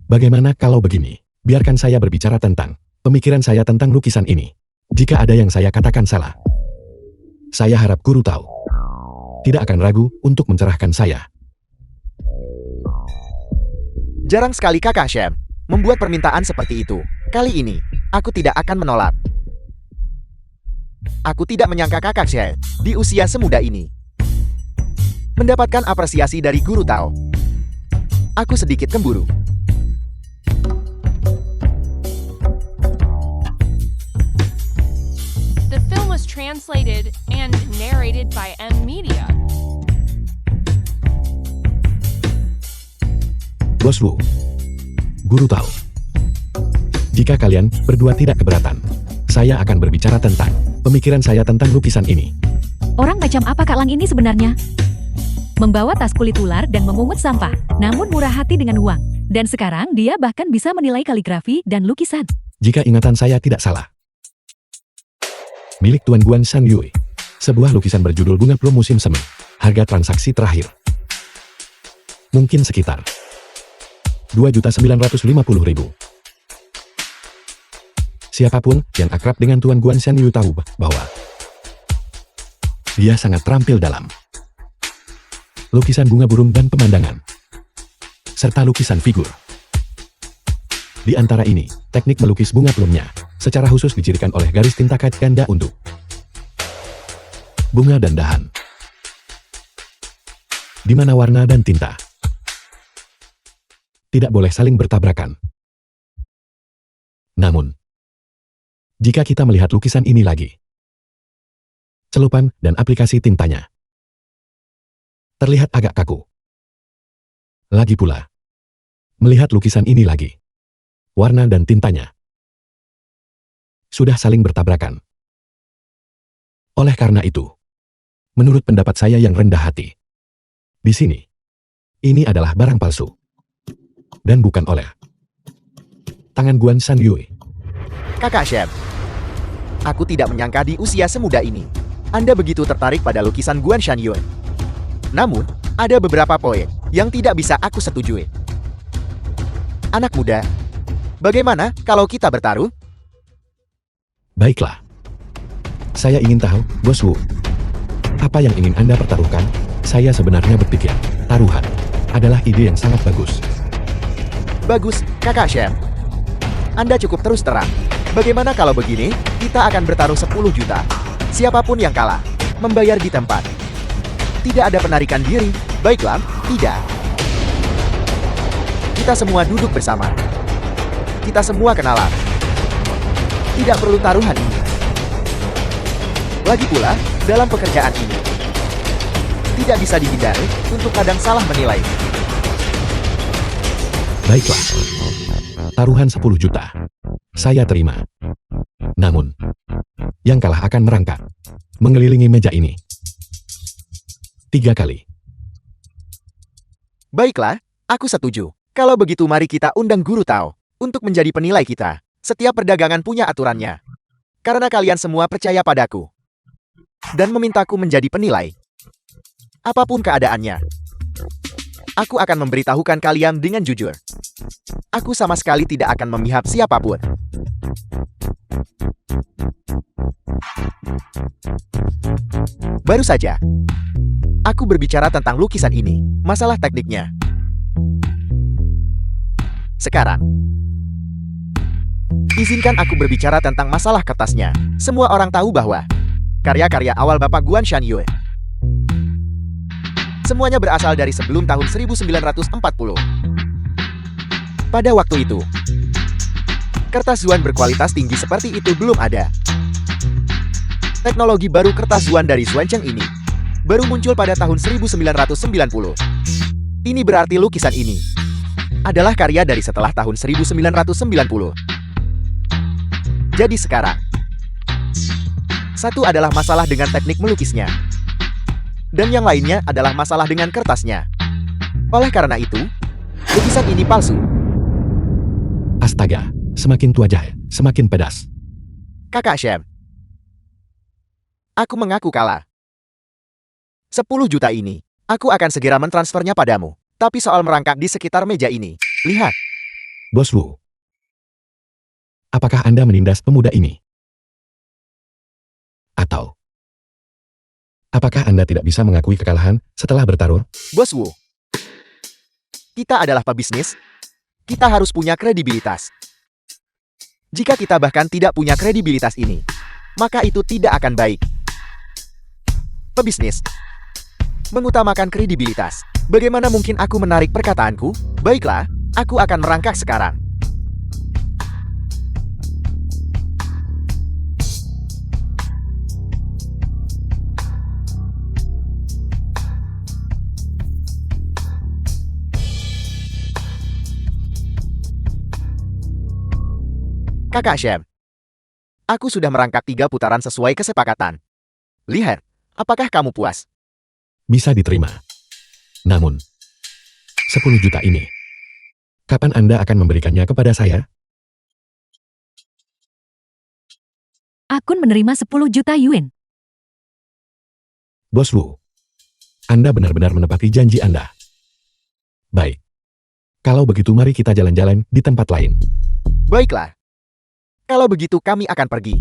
Bagaimana kalau begini? Biarkan saya berbicara tentang pemikiran saya tentang lukisan ini. Jika ada yang saya katakan salah, saya harap Guru tahu tidak akan ragu untuk mencerahkan saya. Jarang sekali Kakak Shen membuat permintaan seperti itu. Kali ini, aku tidak akan menolak. Aku tidak menyangka Kakak Shen di usia semuda ini mendapatkan apresiasi dari Guru Tao. Aku sedikit cemburu. The film was translated and narrated by M Media. Bos Wu, Guru tahu. Jika kalian berdua tidak keberatan, saya akan berbicara tentang pemikiran saya tentang lukisan ini. Orang macam apa Kak Lang ini sebenarnya? Membawa tas kulit ular dan memungut sampah, namun murah hati dengan uang. Dan sekarang dia bahkan bisa menilai kaligrafi dan lukisan. Jika ingatan saya tidak salah, milik Tuan Guan Shan Yue, sebuah lukisan berjudul Bunga Plum Musim Semi. Harga transaksi terakhir mungkin sekitar 2.950.000. Siapapun yang akrab dengan Tuan Guan Shan Yue tahu bahwa dia sangat terampil dalam lukisan bunga burung dan pemandangan, serta lukisan figur. Di antara ini, teknik melukis bunga plumnya secara khusus dicirikan oleh garis tinta kait ganda untuk bunga dan dahan, di mana warna dan tinta tidak boleh saling bertabrakan. Namun, jika kita melihat lukisan ini lagi, celupan dan aplikasi tintanya terlihat agak kaku. Lagi pula, melihat lukisan ini lagi, warna dan tintanya sudah saling bertabrakan. Oleh karena itu, menurut pendapat saya yang rendah hati, di sini, ini adalah barang palsu, dan bukan oleh tangan Guan Shan Yue. Kakak Shen, aku tidak menyangka di usia semuda ini, Anda begitu tertarik pada lukisan Guan Shan Yue. Namun, ada beberapa poin yang tidak bisa aku setujui. Anak muda, bagaimana kalau kita bertaruh? Baiklah. Saya ingin tahu, Bos Wu, apa yang ingin Anda pertaruhkan? Saya sebenarnya berpikir, taruhan adalah ide yang sangat bagus. Bagus, Kakak Shen. Anda cukup terus terang. Bagaimana kalau begini, kita akan bertaruh 10 juta. Siapapun yang kalah, membayar di tempat. Tidak ada penarikan diri, baiklah, tidak. Kita semua duduk bersama. Kita semua kenalan. Tidak perlu taruhan ini. Lagi pula, dalam pekerjaan ini, tidak bisa dihindari untuk kadang salah menilai. Baiklah. Taruhan 10 juta. Saya terima. Namun, yang kalah akan merangkak, mengelilingi meja ini 3 kali. Baiklah, aku setuju. Kalau begitu mari kita undang Guru Tao untuk menjadi penilai kita. Setiap perdagangan punya aturannya. Karena kalian semua percaya padaku dan memintaku menjadi penilai. Apapun keadaannya, aku akan memberitahukan kalian dengan jujur. Aku sama sekali tidak akan memihak siapapun. Baru saja, aku berbicara tentang lukisan ini, masalah tekniknya. Sekarang, izinkan aku berbicara tentang masalah kertasnya. Semua orang tahu bahwa karya-karya awal Bapak Guan Shan Yue semuanya berasal dari sebelum tahun 1940. Pada waktu itu, kertas zuan berkualitas tinggi seperti itu belum ada. Teknologi baru kertas zuan dari Xuancheng ini baru muncul pada tahun 1990. Ini berarti lukisan ini adalah karya dari setelah tahun 1990. Jadi sekarang, Satu adalah masalah dengan teknik melukisnya. Dan yang lainnya adalah masalah dengan kertasnya. Oleh karena itu, lukisan ini palsu. Astaga, semakin tua jahe, semakin pedas. Kakak Shem. Aku mengaku kalah. 10 juta ini, aku akan segera mentransfernya padamu. Tapi soal merangkak di sekitar meja ini, lihat. Bos Wu. Apakah Anda menindas pemuda ini? Atau apakah Anda tidak bisa mengakui kekalahan setelah bertarung? Bos Wu. Kita adalah pebisnis. Kita harus punya kredibilitas. Jika kita bahkan tidak punya kredibilitas ini, maka itu tidak akan baik. Pebisnis mengutamakan kredibilitas. Bagaimana mungkin aku menarik perkataanku? Baiklah, aku akan merangkak sekarang. Kakak Shem. Aku sudah merangkak 3 putaran sesuai kesepakatan. Lihat, apakah kamu puas? Bisa diterima. Namun, 10 juta ini, kapan Anda akan memberikannya kepada saya? Akun menerima 10 juta yuan. Bos Wu, Anda benar-benar menepati janji Anda. Baik. Kalau begitu mari kita jalan-jalan di tempat lain. Baiklah. Kalau begitu kami akan pergi.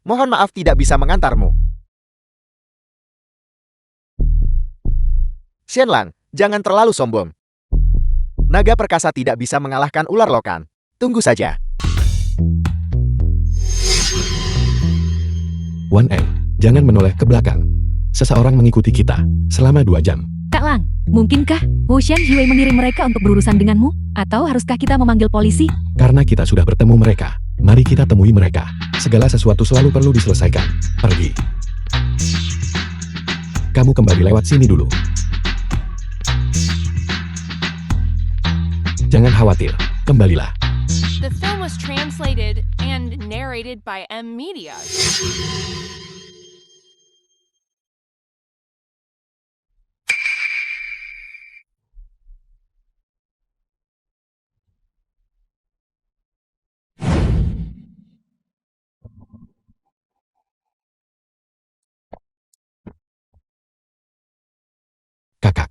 Mohon maaf tidak bisa mengantarmu. Xianlang, jangan terlalu sombong. Naga perkasa tidak bisa mengalahkan ular lokan. Tunggu saja. Wan Eng, jangan menoleh ke belakang. Seseorang mengikuti kita selama 2 jam. Kak Lang, mungkinkah Wu Shen Yue mengirim mereka untuk berurusan denganmu? Atau haruskah kita memanggil polisi? Karena kita sudah bertemu mereka, mari kita temui mereka. Segala sesuatu selalu perlu diselesaikan. Pergi. Kamu kembali lewat sini dulu. Jangan khawatir, kembalilah. The film was translated and narrated by M Media. Kakak.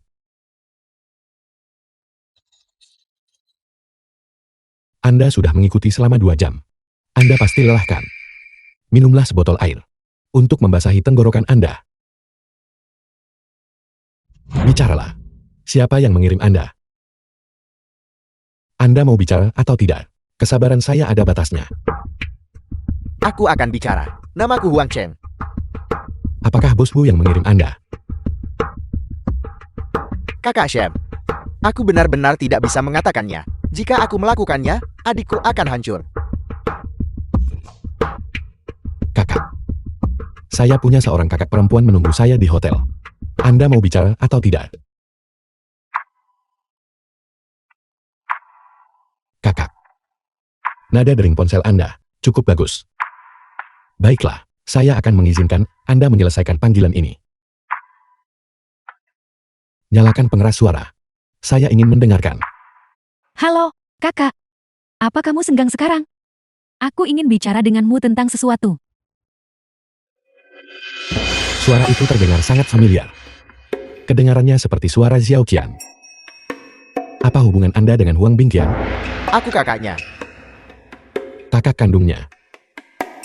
Anda sudah mengikuti selama 2 jam. Anda pasti lelah kan? Minumlah sebotol air untuk membasahi tenggorokan Anda. Bicaralah. Siapa yang mengirim Anda? Anda mau bicara atau tidak? Kesabaran saya ada batasnya. Aku akan bicara. Namaku Huang Chen. Apakah bosmu yang mengirim Anda? Kakak Shem. Aku benar-benar tidak bisa mengatakannya. Jika aku melakukannya, adikku akan hancur. Kakak. Saya punya seorang kakak perempuan menunggu saya di hotel. Anda mau bicara atau tidak? Kakak. Nada dering ponsel Anda cukup bagus. Baiklah, saya akan mengizinkan Anda menyelesaikan panggilan ini. Nyalakan pengeras suara. Saya ingin mendengarkan. Halo, kakak. Apa kamu senggang sekarang? Aku ingin bicara denganmu tentang sesuatu. Suara itu terdengar sangat familiar. Kedengarannya seperti suara Xiao Qian. Apa hubungan Anda dengan Huang Bingqian? Aku kakaknya, Kakak kandungnya.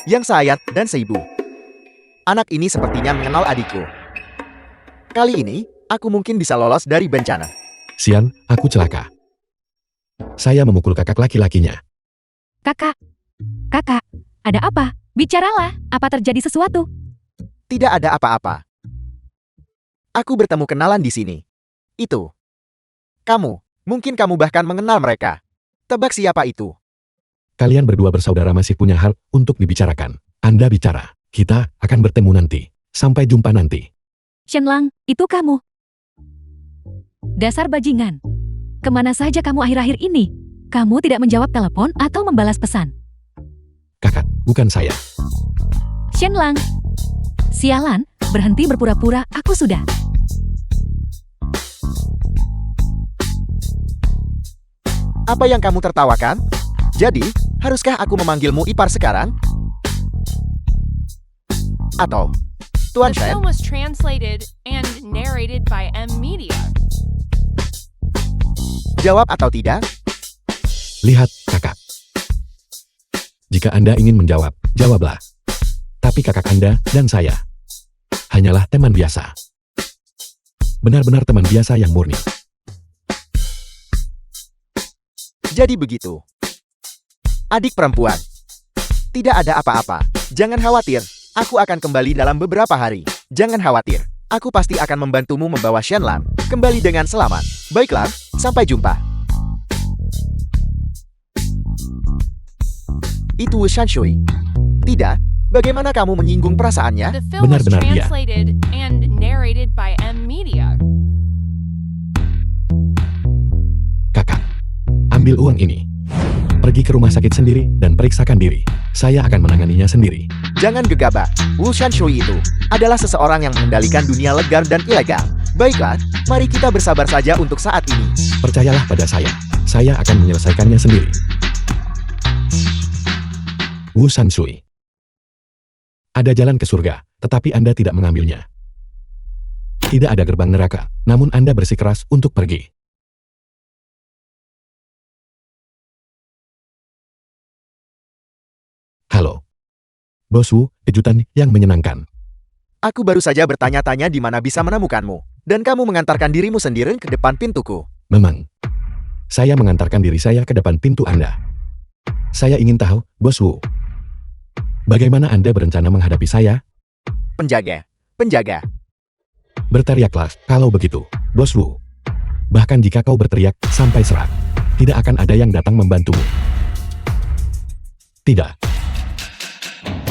yang sayat dan seibu. Anak ini sepertinya mengenal adikku. Kali ini, aku mungkin bisa lolos dari bencana. Xian, aku celaka. Saya memukul kakak laki-lakinya. Kakak. Kakak, ada apa? Bicaralah, apa terjadi sesuatu? Tidak ada apa-apa. Aku bertemu kenalan di sini. Itu. Kamu, mungkin kamu bahkan mengenal mereka. Tebak siapa itu? Kalian berdua bersaudara masih punya hal untuk dibicarakan. Anda bicara. Kita akan bertemu nanti. Sampai jumpa nanti. Shenlang, itu kamu. Dasar bajingan. Kemana saja kamu akhir-akhir ini? Kamu tidak menjawab telepon atau membalas pesan. Kakak. bukan saya. Shenlang. Sialan, berhenti berpura-pura, aku sudah. Apa yang kamu tertawakan? Jadi, haruskah aku memanggilmu ipar sekarang? Atau, Tuan The Shen? film was translated and narrated by M Media. Jawab atau tidak? Lihat, kakak. Jika Anda ingin menjawab, jawablah. Tapi kakak Anda dan saya hanyalah teman biasa. Benar-benar teman biasa yang murni. Jadi begitu. Adik perempuan. Tidak ada apa-apa. Jangan khawatir. Aku akan kembali dalam beberapa hari. Jangan khawatir. Aku pasti akan membantumu membawa Shenlan kembali dengan selamat. Baiklah, sampai jumpa. Itu Shanshui. Tidak, bagaimana kamu menyinggung perasaannya? The film was Benar-benar dia. translated and narrated by M Media. Kakak, ambil uang ini. Pergi ke rumah sakit sendiri dan periksakan diri. Saya akan menanganinya sendiri. Jangan gegabah. Wu Shanshui itu adalah seseorang yang mengendalikan dunia legal dan ilegal. Baiklah, mari kita bersabar saja untuk saat ini. Percayalah pada saya. Saya akan menyelesaikannya sendiri. Wu Shanshui. Ada jalan ke surga, tetapi Anda tidak mengambilnya. Tidak ada gerbang neraka, namun Anda bersikeras untuk pergi. Halo. Bos Wu, kejutan yang menyenangkan. Aku baru saja bertanya-tanya di mana bisa menemukanmu. Dan kamu mengantarkan dirimu sendiri ke depan pintuku. Memang. Saya mengantarkan diri saya ke depan pintu Anda. Saya ingin tahu, Bos Wu. Bagaimana Anda berencana menghadapi saya? Penjaga. Penjaga. Berteriaklah, kalau begitu, Bos Wu. Bahkan jika kau berteriak sampai serak, tidak akan ada yang datang membantumu. Tidak.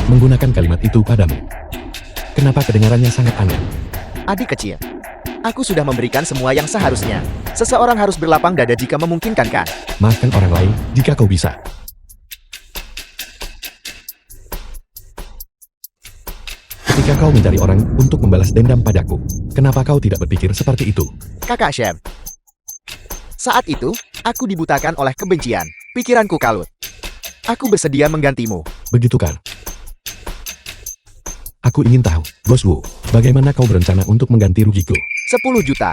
Menggunakan kalimat itu padamu. Kenapa kedengarannya sangat aneh? Adik kecil. Aku sudah memberikan semua yang seharusnya. Seseorang harus berlapang dada jika memungkinkan kan? Maafkan orang lain jika kau bisa. Ketika kau mencari orang untuk membalas dendam padaku, kenapa kau tidak berpikir seperti itu? Kakak Shem. Saat itu, aku dibutakan oleh kebencian. Pikiranku kalut. Aku bersedia menggantimu. Begitu kan? Aku ingin tahu, Bos Wu, bagaimana kau berencana untuk mengganti rugiku? 10 juta.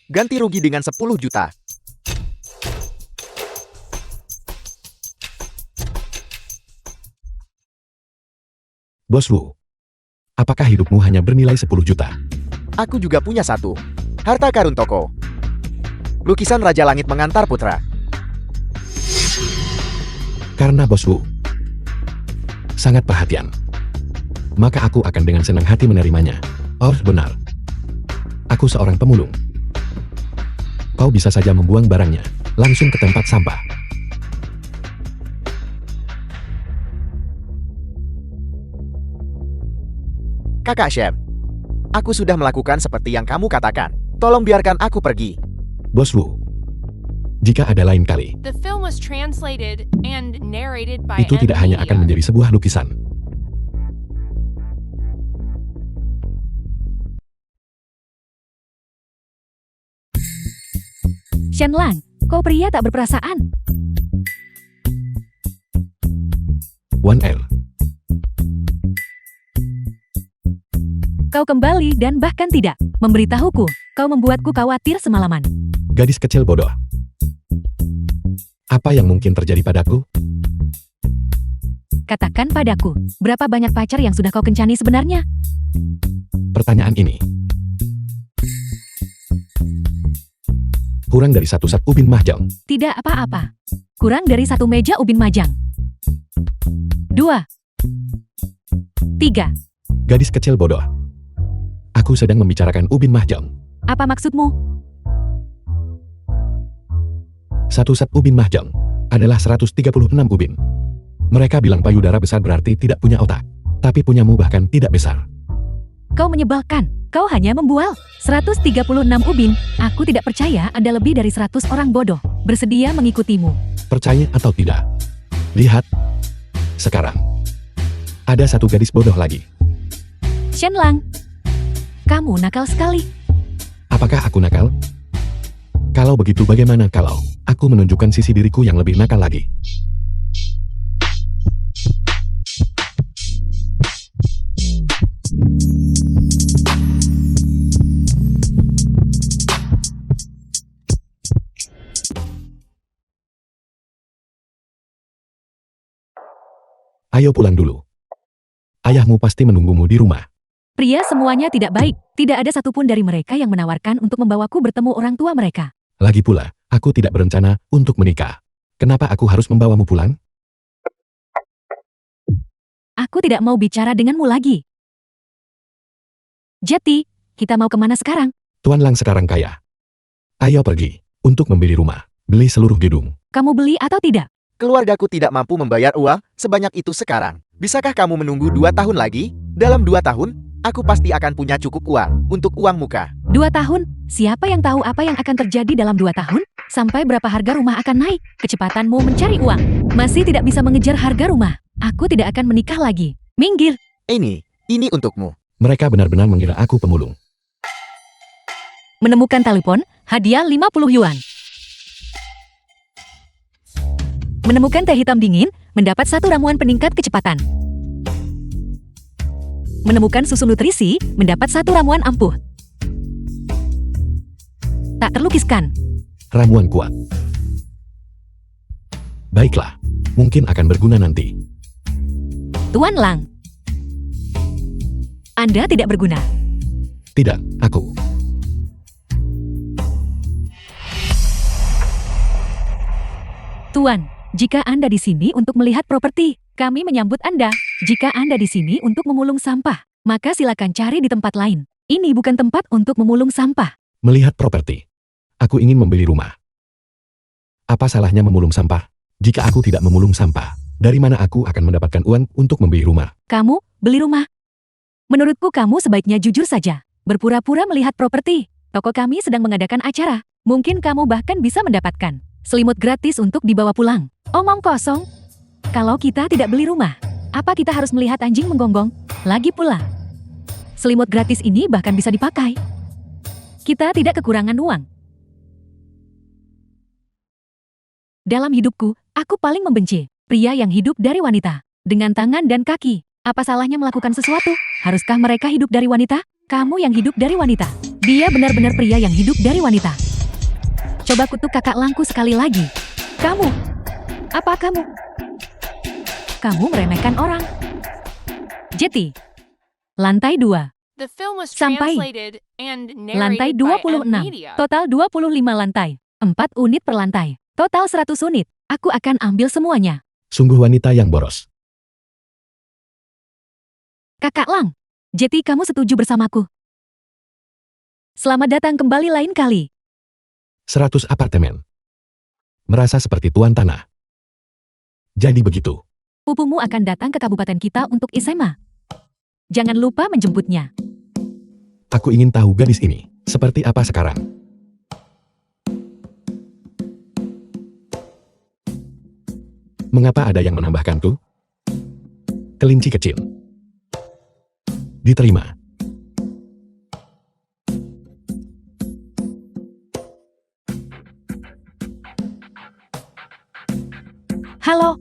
Ganti rugi dengan 10 juta. Bos Wu, apakah hidupmu hanya bernilai 10 juta? Aku juga punya satu. Harta karun toko. Lukisan Raja Langit mengantar putra. Karena Bos Wu sangat perhatian, maka aku akan dengan senang hati menerimanya. Oh, benar. Aku seorang pemulung. Kau bisa saja membuang barangnya langsung ke tempat sampah. Kakak Shem. Aku sudah melakukan seperti yang kamu katakan. Tolong biarkan aku pergi. Bos Wu, jika ada lain kali, The film was translated and narrated by itu M tidak hanya akan Media. menjadi sebuah lukisan. Shenlang, kau pria tak berperasaan. 1L. Kau kembali dan bahkan tidak memberitahuku. Kau membuatku khawatir semalaman. Gadis kecil bodoh. Apa yang mungkin terjadi padaku? Katakan padaku, berapa banyak pacar yang sudah kau kencani sebenarnya? Pertanyaan ini kurang dari 1 set ubin mahjong. Tidak apa-apa. Kurang dari 1 meja ubin majang. 2. 3. Gadis kecil bodoh. Aku sedang membicarakan ubin mahjong. Apa maksudmu? 1 set ubin mahjong adalah 136 ubin. Mereka bilang payudara besar berarti tidak punya otak. Tapi punyamu bahkan tidak besar. Kau menyebalkan. Kau hanya membual 136 ubin. Aku tidak percaya ada lebih dari 100 orang bodoh bersedia mengikutimu. Percaya atau tidak? Lihat. Sekarang. Ada satu gadis bodoh lagi. Shenlang, kamu nakal sekali. Apakah aku nakal? Kalau begitu bagaimana kalau aku menunjukkan sisi diriku yang lebih nakal lagi? Ayo pulang dulu. Ayahmu pasti menunggumu di rumah. Pria semuanya tidak baik. Tidak ada satupun dari mereka yang menawarkan untuk membawaku bertemu orang tua mereka. Lagi pula, aku tidak berencana untuk menikah. Kenapa aku harus membawamu pulang? Aku tidak mau bicara denganmu lagi. Jeti, kita mau kemana sekarang? Tuan Lang sekarang kaya. Ayo pergi untuk membeli rumah, beli seluruh gedung. Kamu beli atau tidak? Keluargaku tidak mampu membayar uang sebanyak itu sekarang. Bisakah kamu menunggu 2 tahun lagi? Dalam 2 tahun, aku pasti akan punya cukup uang untuk uang muka. 2 tahun? Siapa yang tahu apa yang akan terjadi dalam 2 tahun? Sampai berapa harga rumah akan naik? Kecepatanmu mencari uang masih tidak bisa mengejar harga rumah. Aku tidak akan menikah lagi. Minggir. Ini untukmu. Mereka benar-benar mengira aku pemulung. Menemukan telepon, hadiah 50 yuan. Menemukan teh hitam dingin, mendapat 1 ramuan peningkat kecepatan. Menemukan susu nutrisi, mendapat 1 ramuan ampuh. Tak terlukiskan. Ramuan kuat. Baiklah, mungkin akan berguna nanti. Tuan Lang, Anda tidak berguna. Tidak, aku. Tuan, jika Anda di sini untuk melihat properti, kami menyambut Anda. Jika Anda di sini untuk memulung sampah, maka silakan cari di tempat lain. Ini bukan tempat untuk memulung sampah. Melihat properti. Aku ingin membeli rumah. Apa salahnya memulung sampah? Jika aku tidak memulung sampah, dari mana aku akan mendapatkan uang untuk membeli rumah? Kamu beli rumah? Menurutku kamu sebaiknya jujur saja. Berpura-pura melihat properti. Toko kami sedang mengadakan acara. Mungkin kamu bahkan bisa mendapatkan selimut gratis untuk dibawa pulang. Omong kosong. Kalau kita tidak beli rumah, apa kita harus melihat anjing menggonggong? Lagi pula, selimut gratis ini bahkan bisa dipakai. Kita tidak kekurangan uang. Dalam hidupku, aku paling membenci pria yang hidup dari wanita. Dengan tangan dan kaki. Apa salahnya melakukan sesuatu? Haruskah mereka hidup dari wanita? Kamu yang hidup dari wanita. Dia benar-benar pria yang hidup dari wanita. Coba kutuk kakak Langku sekali lagi. Kamu. Apa kamu? Kamu meremehkan orang. Jeti. Lantai 2. The film was Sampai. translated and Lantai narrated by 26. M-Media. Total 25 lantai. 4 unit per lantai. Total 100 unit. Aku akan ambil semuanya. Sungguh wanita yang boros. Kakak Lang. Jeti, kamu setuju bersamaku? Selamat datang kembali lain kali. 100 apartemen. Merasa seperti tuan tanah. Jadi begitu. Pupumu akan datang ke kabupaten kita untuk SMA. Jangan lupa menjemputnya. Aku ingin tahu gadis ini seperti apa sekarang. Mengapa ada yang menambahkanku? Kelinci kecil. Diterima. Halo,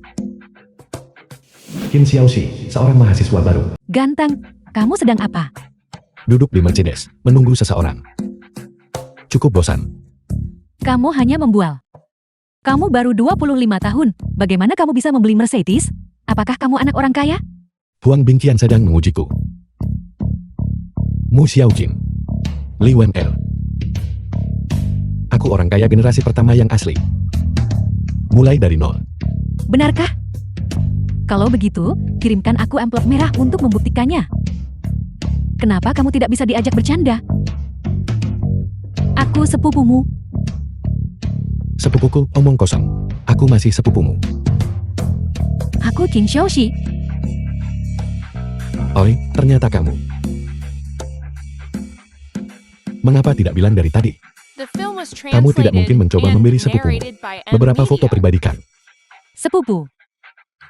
Qin Xiaoxi, seorang mahasiswa baru, ganteng. Kamu sedang apa? duduk di Mercedes, menunggu seseorang. Cukup bosan. Kamu hanya membual. Kamu baru 25 tahun. Bagaimana kamu bisa membeli Mercedes? Apakah kamu anak orang kaya? Huang Bingqian sedang mengujiku. Mu Xiaojin. Li Wen'er. Aku orang kaya generasi pertama yang asli. Mulai dari nol. Benarkah? Kalau begitu, kirimkan aku amplop merah untuk membuktikannya. Kenapa kamu tidak bisa diajak bercanda? Aku sepupumu. Sepupuku, omong kosong. Aku masih sepupumu. Aku Qin Xiaoxi. Oi, ternyata kamu. Mengapa tidak bilang dari tadi? The film was Kamu tidak mungkin mencoba translated membeli and sepupumu. narrated by Beberapa M-Media. foto pribadi kan. Sepupu.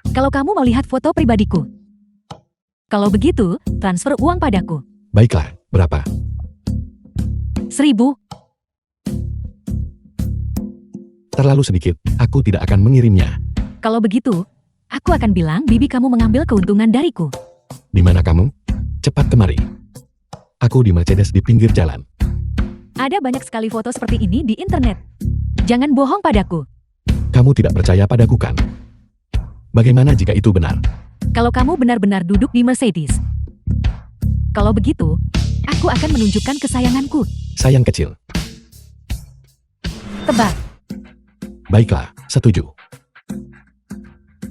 Kalau kamu mau lihat foto pribadiku, Kalau begitu, transfer uang padaku. Baiklah, berapa? 1.000. Terlalu sedikit, aku tidak akan mengirimnya. Kalau begitu, aku akan bilang bibi kamu mengambil keuntungan dariku. Di mana kamu? Cepat kemari. Aku di Mercedes di pinggir jalan. Ada banyak sekali foto seperti ini di internet. Jangan bohong padaku. Kamu tidak percaya padaku kan? Bagaimana jika itu benar? Kalau kamu benar-benar duduk di Mercedes. Kalau begitu, aku akan menunjukkan kesayanganku. Sayang kecil. Tebak. Baiklah, setuju.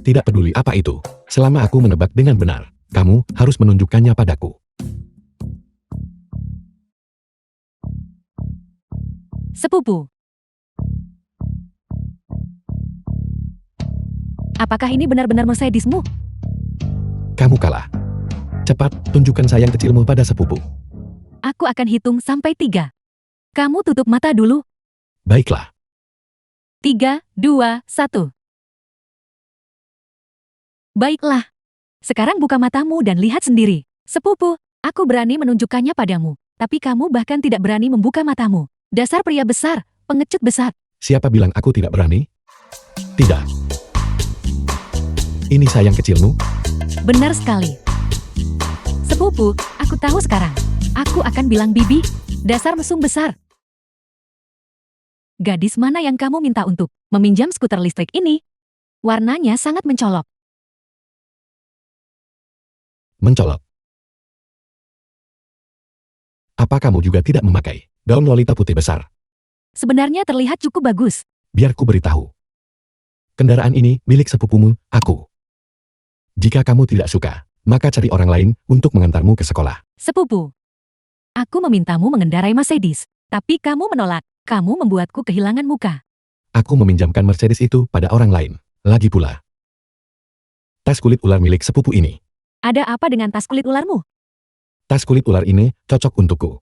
Tidak peduli apa itu, selama aku menebak dengan benar, kamu harus menunjukkannya padaku. Sepupu. Apakah ini benar-benar Mercedesmu? Kamu kalah. Cepat, tunjukkan sayang kecilmu pada sepupu. Aku akan hitung sampai 3. Kamu tutup mata dulu. Baiklah, 3, 2, 1. Baiklah. Sekarang buka matamu dan lihat sendiri. Sepupu, aku berani menunjukkannya padamu. Tapi kamu bahkan tidak berani membuka matamu. Dasar pria besar, pengecut besar. siapa bilang aku tidak berani? Tidak. Ini sayang kecilmu? Benar sekali. Sepupu, aku tahu sekarang. Aku akan bilang bibi, dasar mesum besar. Gadis mana yang kamu minta untuk meminjam skuter listrik ini? Warnanya sangat mencolok. Mencolok. Apa kamu juga tidak memakai gaun lolita putih besar? Sebenarnya terlihat cukup bagus. Biar ku beritahu. Kendaraan ini milik sepupumu, aku. Jika kamu tidak suka, maka cari orang lain untuk mengantarmu ke sekolah. Sepupu, aku memintamu mengendarai Mercedes, tapi kamu menolak. Kamu membuatku kehilangan muka. Aku meminjamkan Mercedes itu pada orang lain. Lagi pula, tas kulit ular milik sepupu ini. Ada apa dengan tas kulit ularmu? Tas kulit ular ini cocok untukku.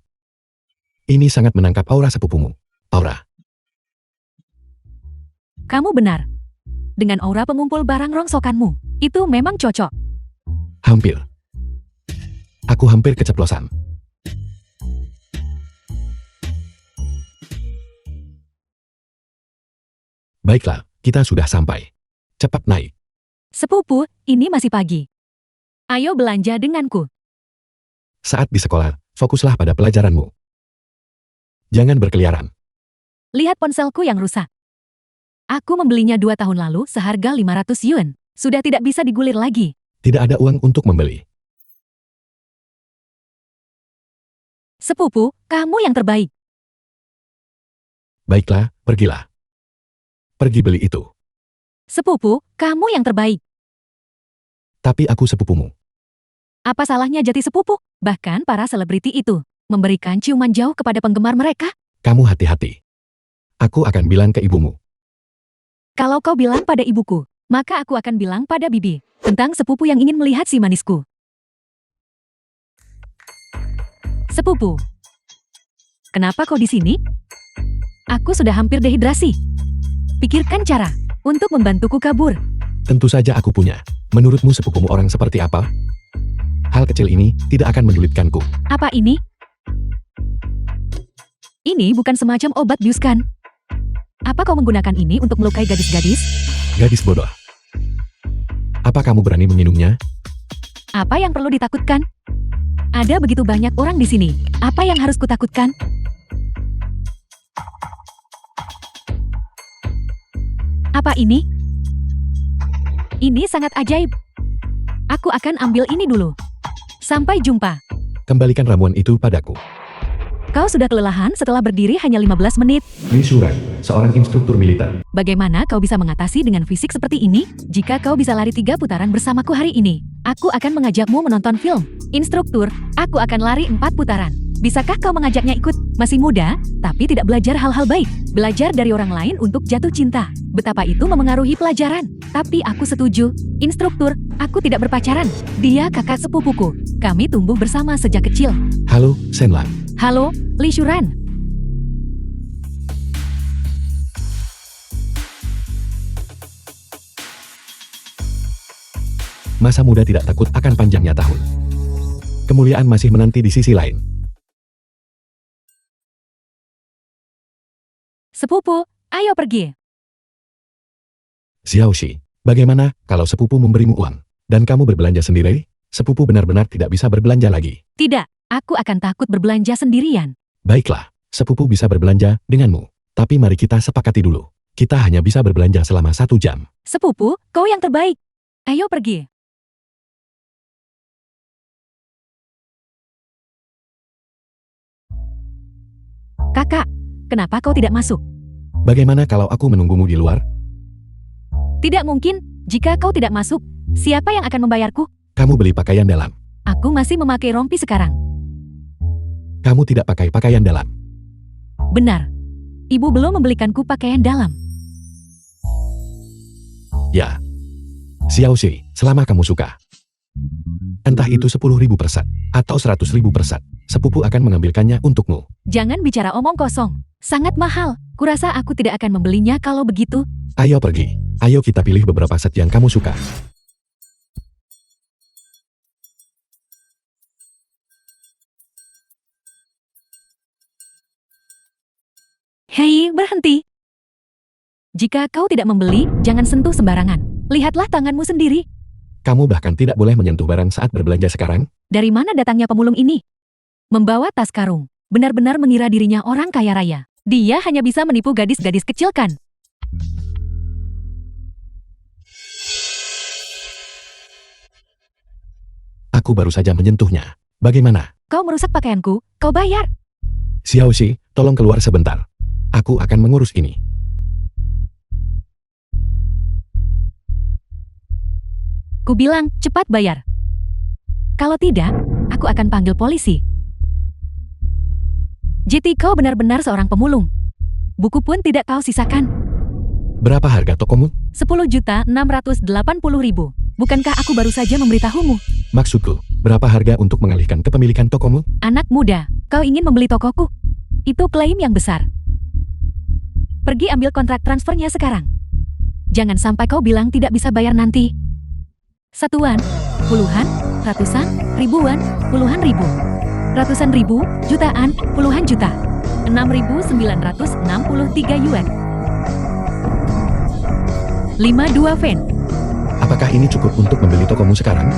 Ini sangat menangkap aura sepupumu. Aura. Kamu benar. Dengan aura pengumpul barang rongsokanmu, itu memang cocok. Hampir. Aku hampir keceplosan. Baiklah, kita sudah sampai. Cepat naik. Sepupu, ini masih pagi. Ayo belanja denganku. Saat di sekolah, fokuslah pada pelajaranmu. Jangan berkeliaran. Lihat ponselku yang rusak. Aku membelinya 2 tahun lalu seharga 500 yuan. Sudah tidak bisa digulir lagi. Tidak ada uang untuk membeli. Sepupu, kamu yang terbaik. Baiklah, pergilah. Pergi beli itu. Sepupu, kamu yang terbaik. Tapi aku sepupumu. Apa salahnya jati sepupu? Bahkan para selebriti itu memberikan ciuman jauh kepada penggemar mereka. Kamu hati-hati. Aku akan bilang ke ibumu. Kalau kau bilang pada ibuku, maka aku akan bilang pada bibi tentang sepupu yang ingin melihat si manisku. Sepupu, kenapa kau di sini? Aku sudah hampir dehidrasi. Pikirkan cara untuk membantuku kabur. Tentu saja aku punya. Menurutmu sepupumu orang seperti apa? Hal kecil ini tidak akan menyulitkanku. Apa ini? Ini bukan semacam obat bius kan? Apa kau menggunakan ini untuk melukai gadis-gadis? Gadis bodoh. Apa kamu berani meminumnya? Apa yang perlu ditakutkan? Ada begitu banyak orang di sini. Apa yang harus kutakutkan? Apa ini? Ini sangat ajaib. Aku akan ambil ini dulu. Sampai jumpa. Kembalikan ramuan itu padaku. Kau sudah kelelahan setelah berdiri hanya 15 menit. Li Shuran, seorang instruktur militer. Bagaimana kau bisa mengatasi dengan fisik seperti ini? Jika kau bisa lari 3 putaran bersamaku hari ini, aku akan mengajakmu menonton film. Instruktur, aku akan lari 4 putaran. Bisakah kau mengajaknya ikut? Masih muda, tapi tidak belajar hal-hal baik. Belajar dari orang lain untuk jatuh cinta. Betapa itu memengaruhi pelajaran. Tapi aku setuju. Instruktur, aku tidak berpacaran. Dia kakak sepupuku. Kami tumbuh bersama sejak kecil. Halo, Senlan. Halo, Li Shuran. Masa muda tidak takut akan panjangnya tahun. Kemuliaan masih menanti di sisi lain. Sepupu, ayo pergi. Xiaoxi, bagaimana kalau sepupu memberimu uang, dan kamu berbelanja sendiri? Sepupu benar-benar tidak bisa berbelanja lagi. Tidak, aku akan takut berbelanja sendirian. Baiklah, sepupu bisa berbelanja denganmu. Tapi mari kita sepakati dulu. Kita hanya bisa berbelanja selama 1 jam. Sepupu, kau yang terbaik. Ayo pergi. Kakak, kenapa kau tidak masuk? Bagaimana kalau aku menunggumu di luar? Tidak mungkin, jika kau tidak masuk, siapa yang akan membayarku? Kamu beli pakaian dalam. Aku masih memakai rompi sekarang. Kamu tidak pakai pakaian dalam. Benar. Ibu belum membelikanku pakaian dalam. Ya. Xiaoxi, selama kamu suka. Entah itu 10.000 per set, atau 100.000 per set, sepupu akan mengambilkannya untukmu. Jangan bicara omong kosong. Sangat mahal. Kurasa aku tidak akan membelinya kalau begitu. Ayo pergi. Ayo kita pilih beberapa set yang kamu suka. Hei, berhenti. Jika kau tidak membeli, jangan sentuh sembarangan. Lihatlah tanganmu sendiri. Kamu bahkan tidak boleh menyentuh barang saat berbelanja sekarang. Dari mana datangnya pemulung ini? Membawa tas karung. Benar-benar mengira dirinya orang kaya raya. Dia hanya bisa menipu gadis-gadis kecil kan? Aku baru saja menyentuhnya. Bagaimana? Kau merusak pakaianku, kau bayar. Xiaoxi, tolong keluar sebentar. Aku akan mengurus ini. Ku bilang, cepat bayar. Kalau tidak, aku akan panggil polisi. JT, kau benar-benar seorang pemulung. Buku pun tidak kau sisakan. Berapa harga tokomu? 10.680.000. Bukankah aku baru saja memberitahumu? Maksudku, berapa harga untuk mengalihkan kepemilikan tokomu? Anak muda, kau ingin membeli tokoku? Itu klaim yang besar. Pergi ambil kontrak transfernya sekarang. Jangan sampai kau bilang tidak bisa bayar nanti. Satuan, puluhan, ratusan, ribuan, puluhan ribu. Ratusan ribu, jutaan, puluhan juta. 6.963 yuan. 52 fen. Apakah ini cukup untuk membeli tokomu sekarang?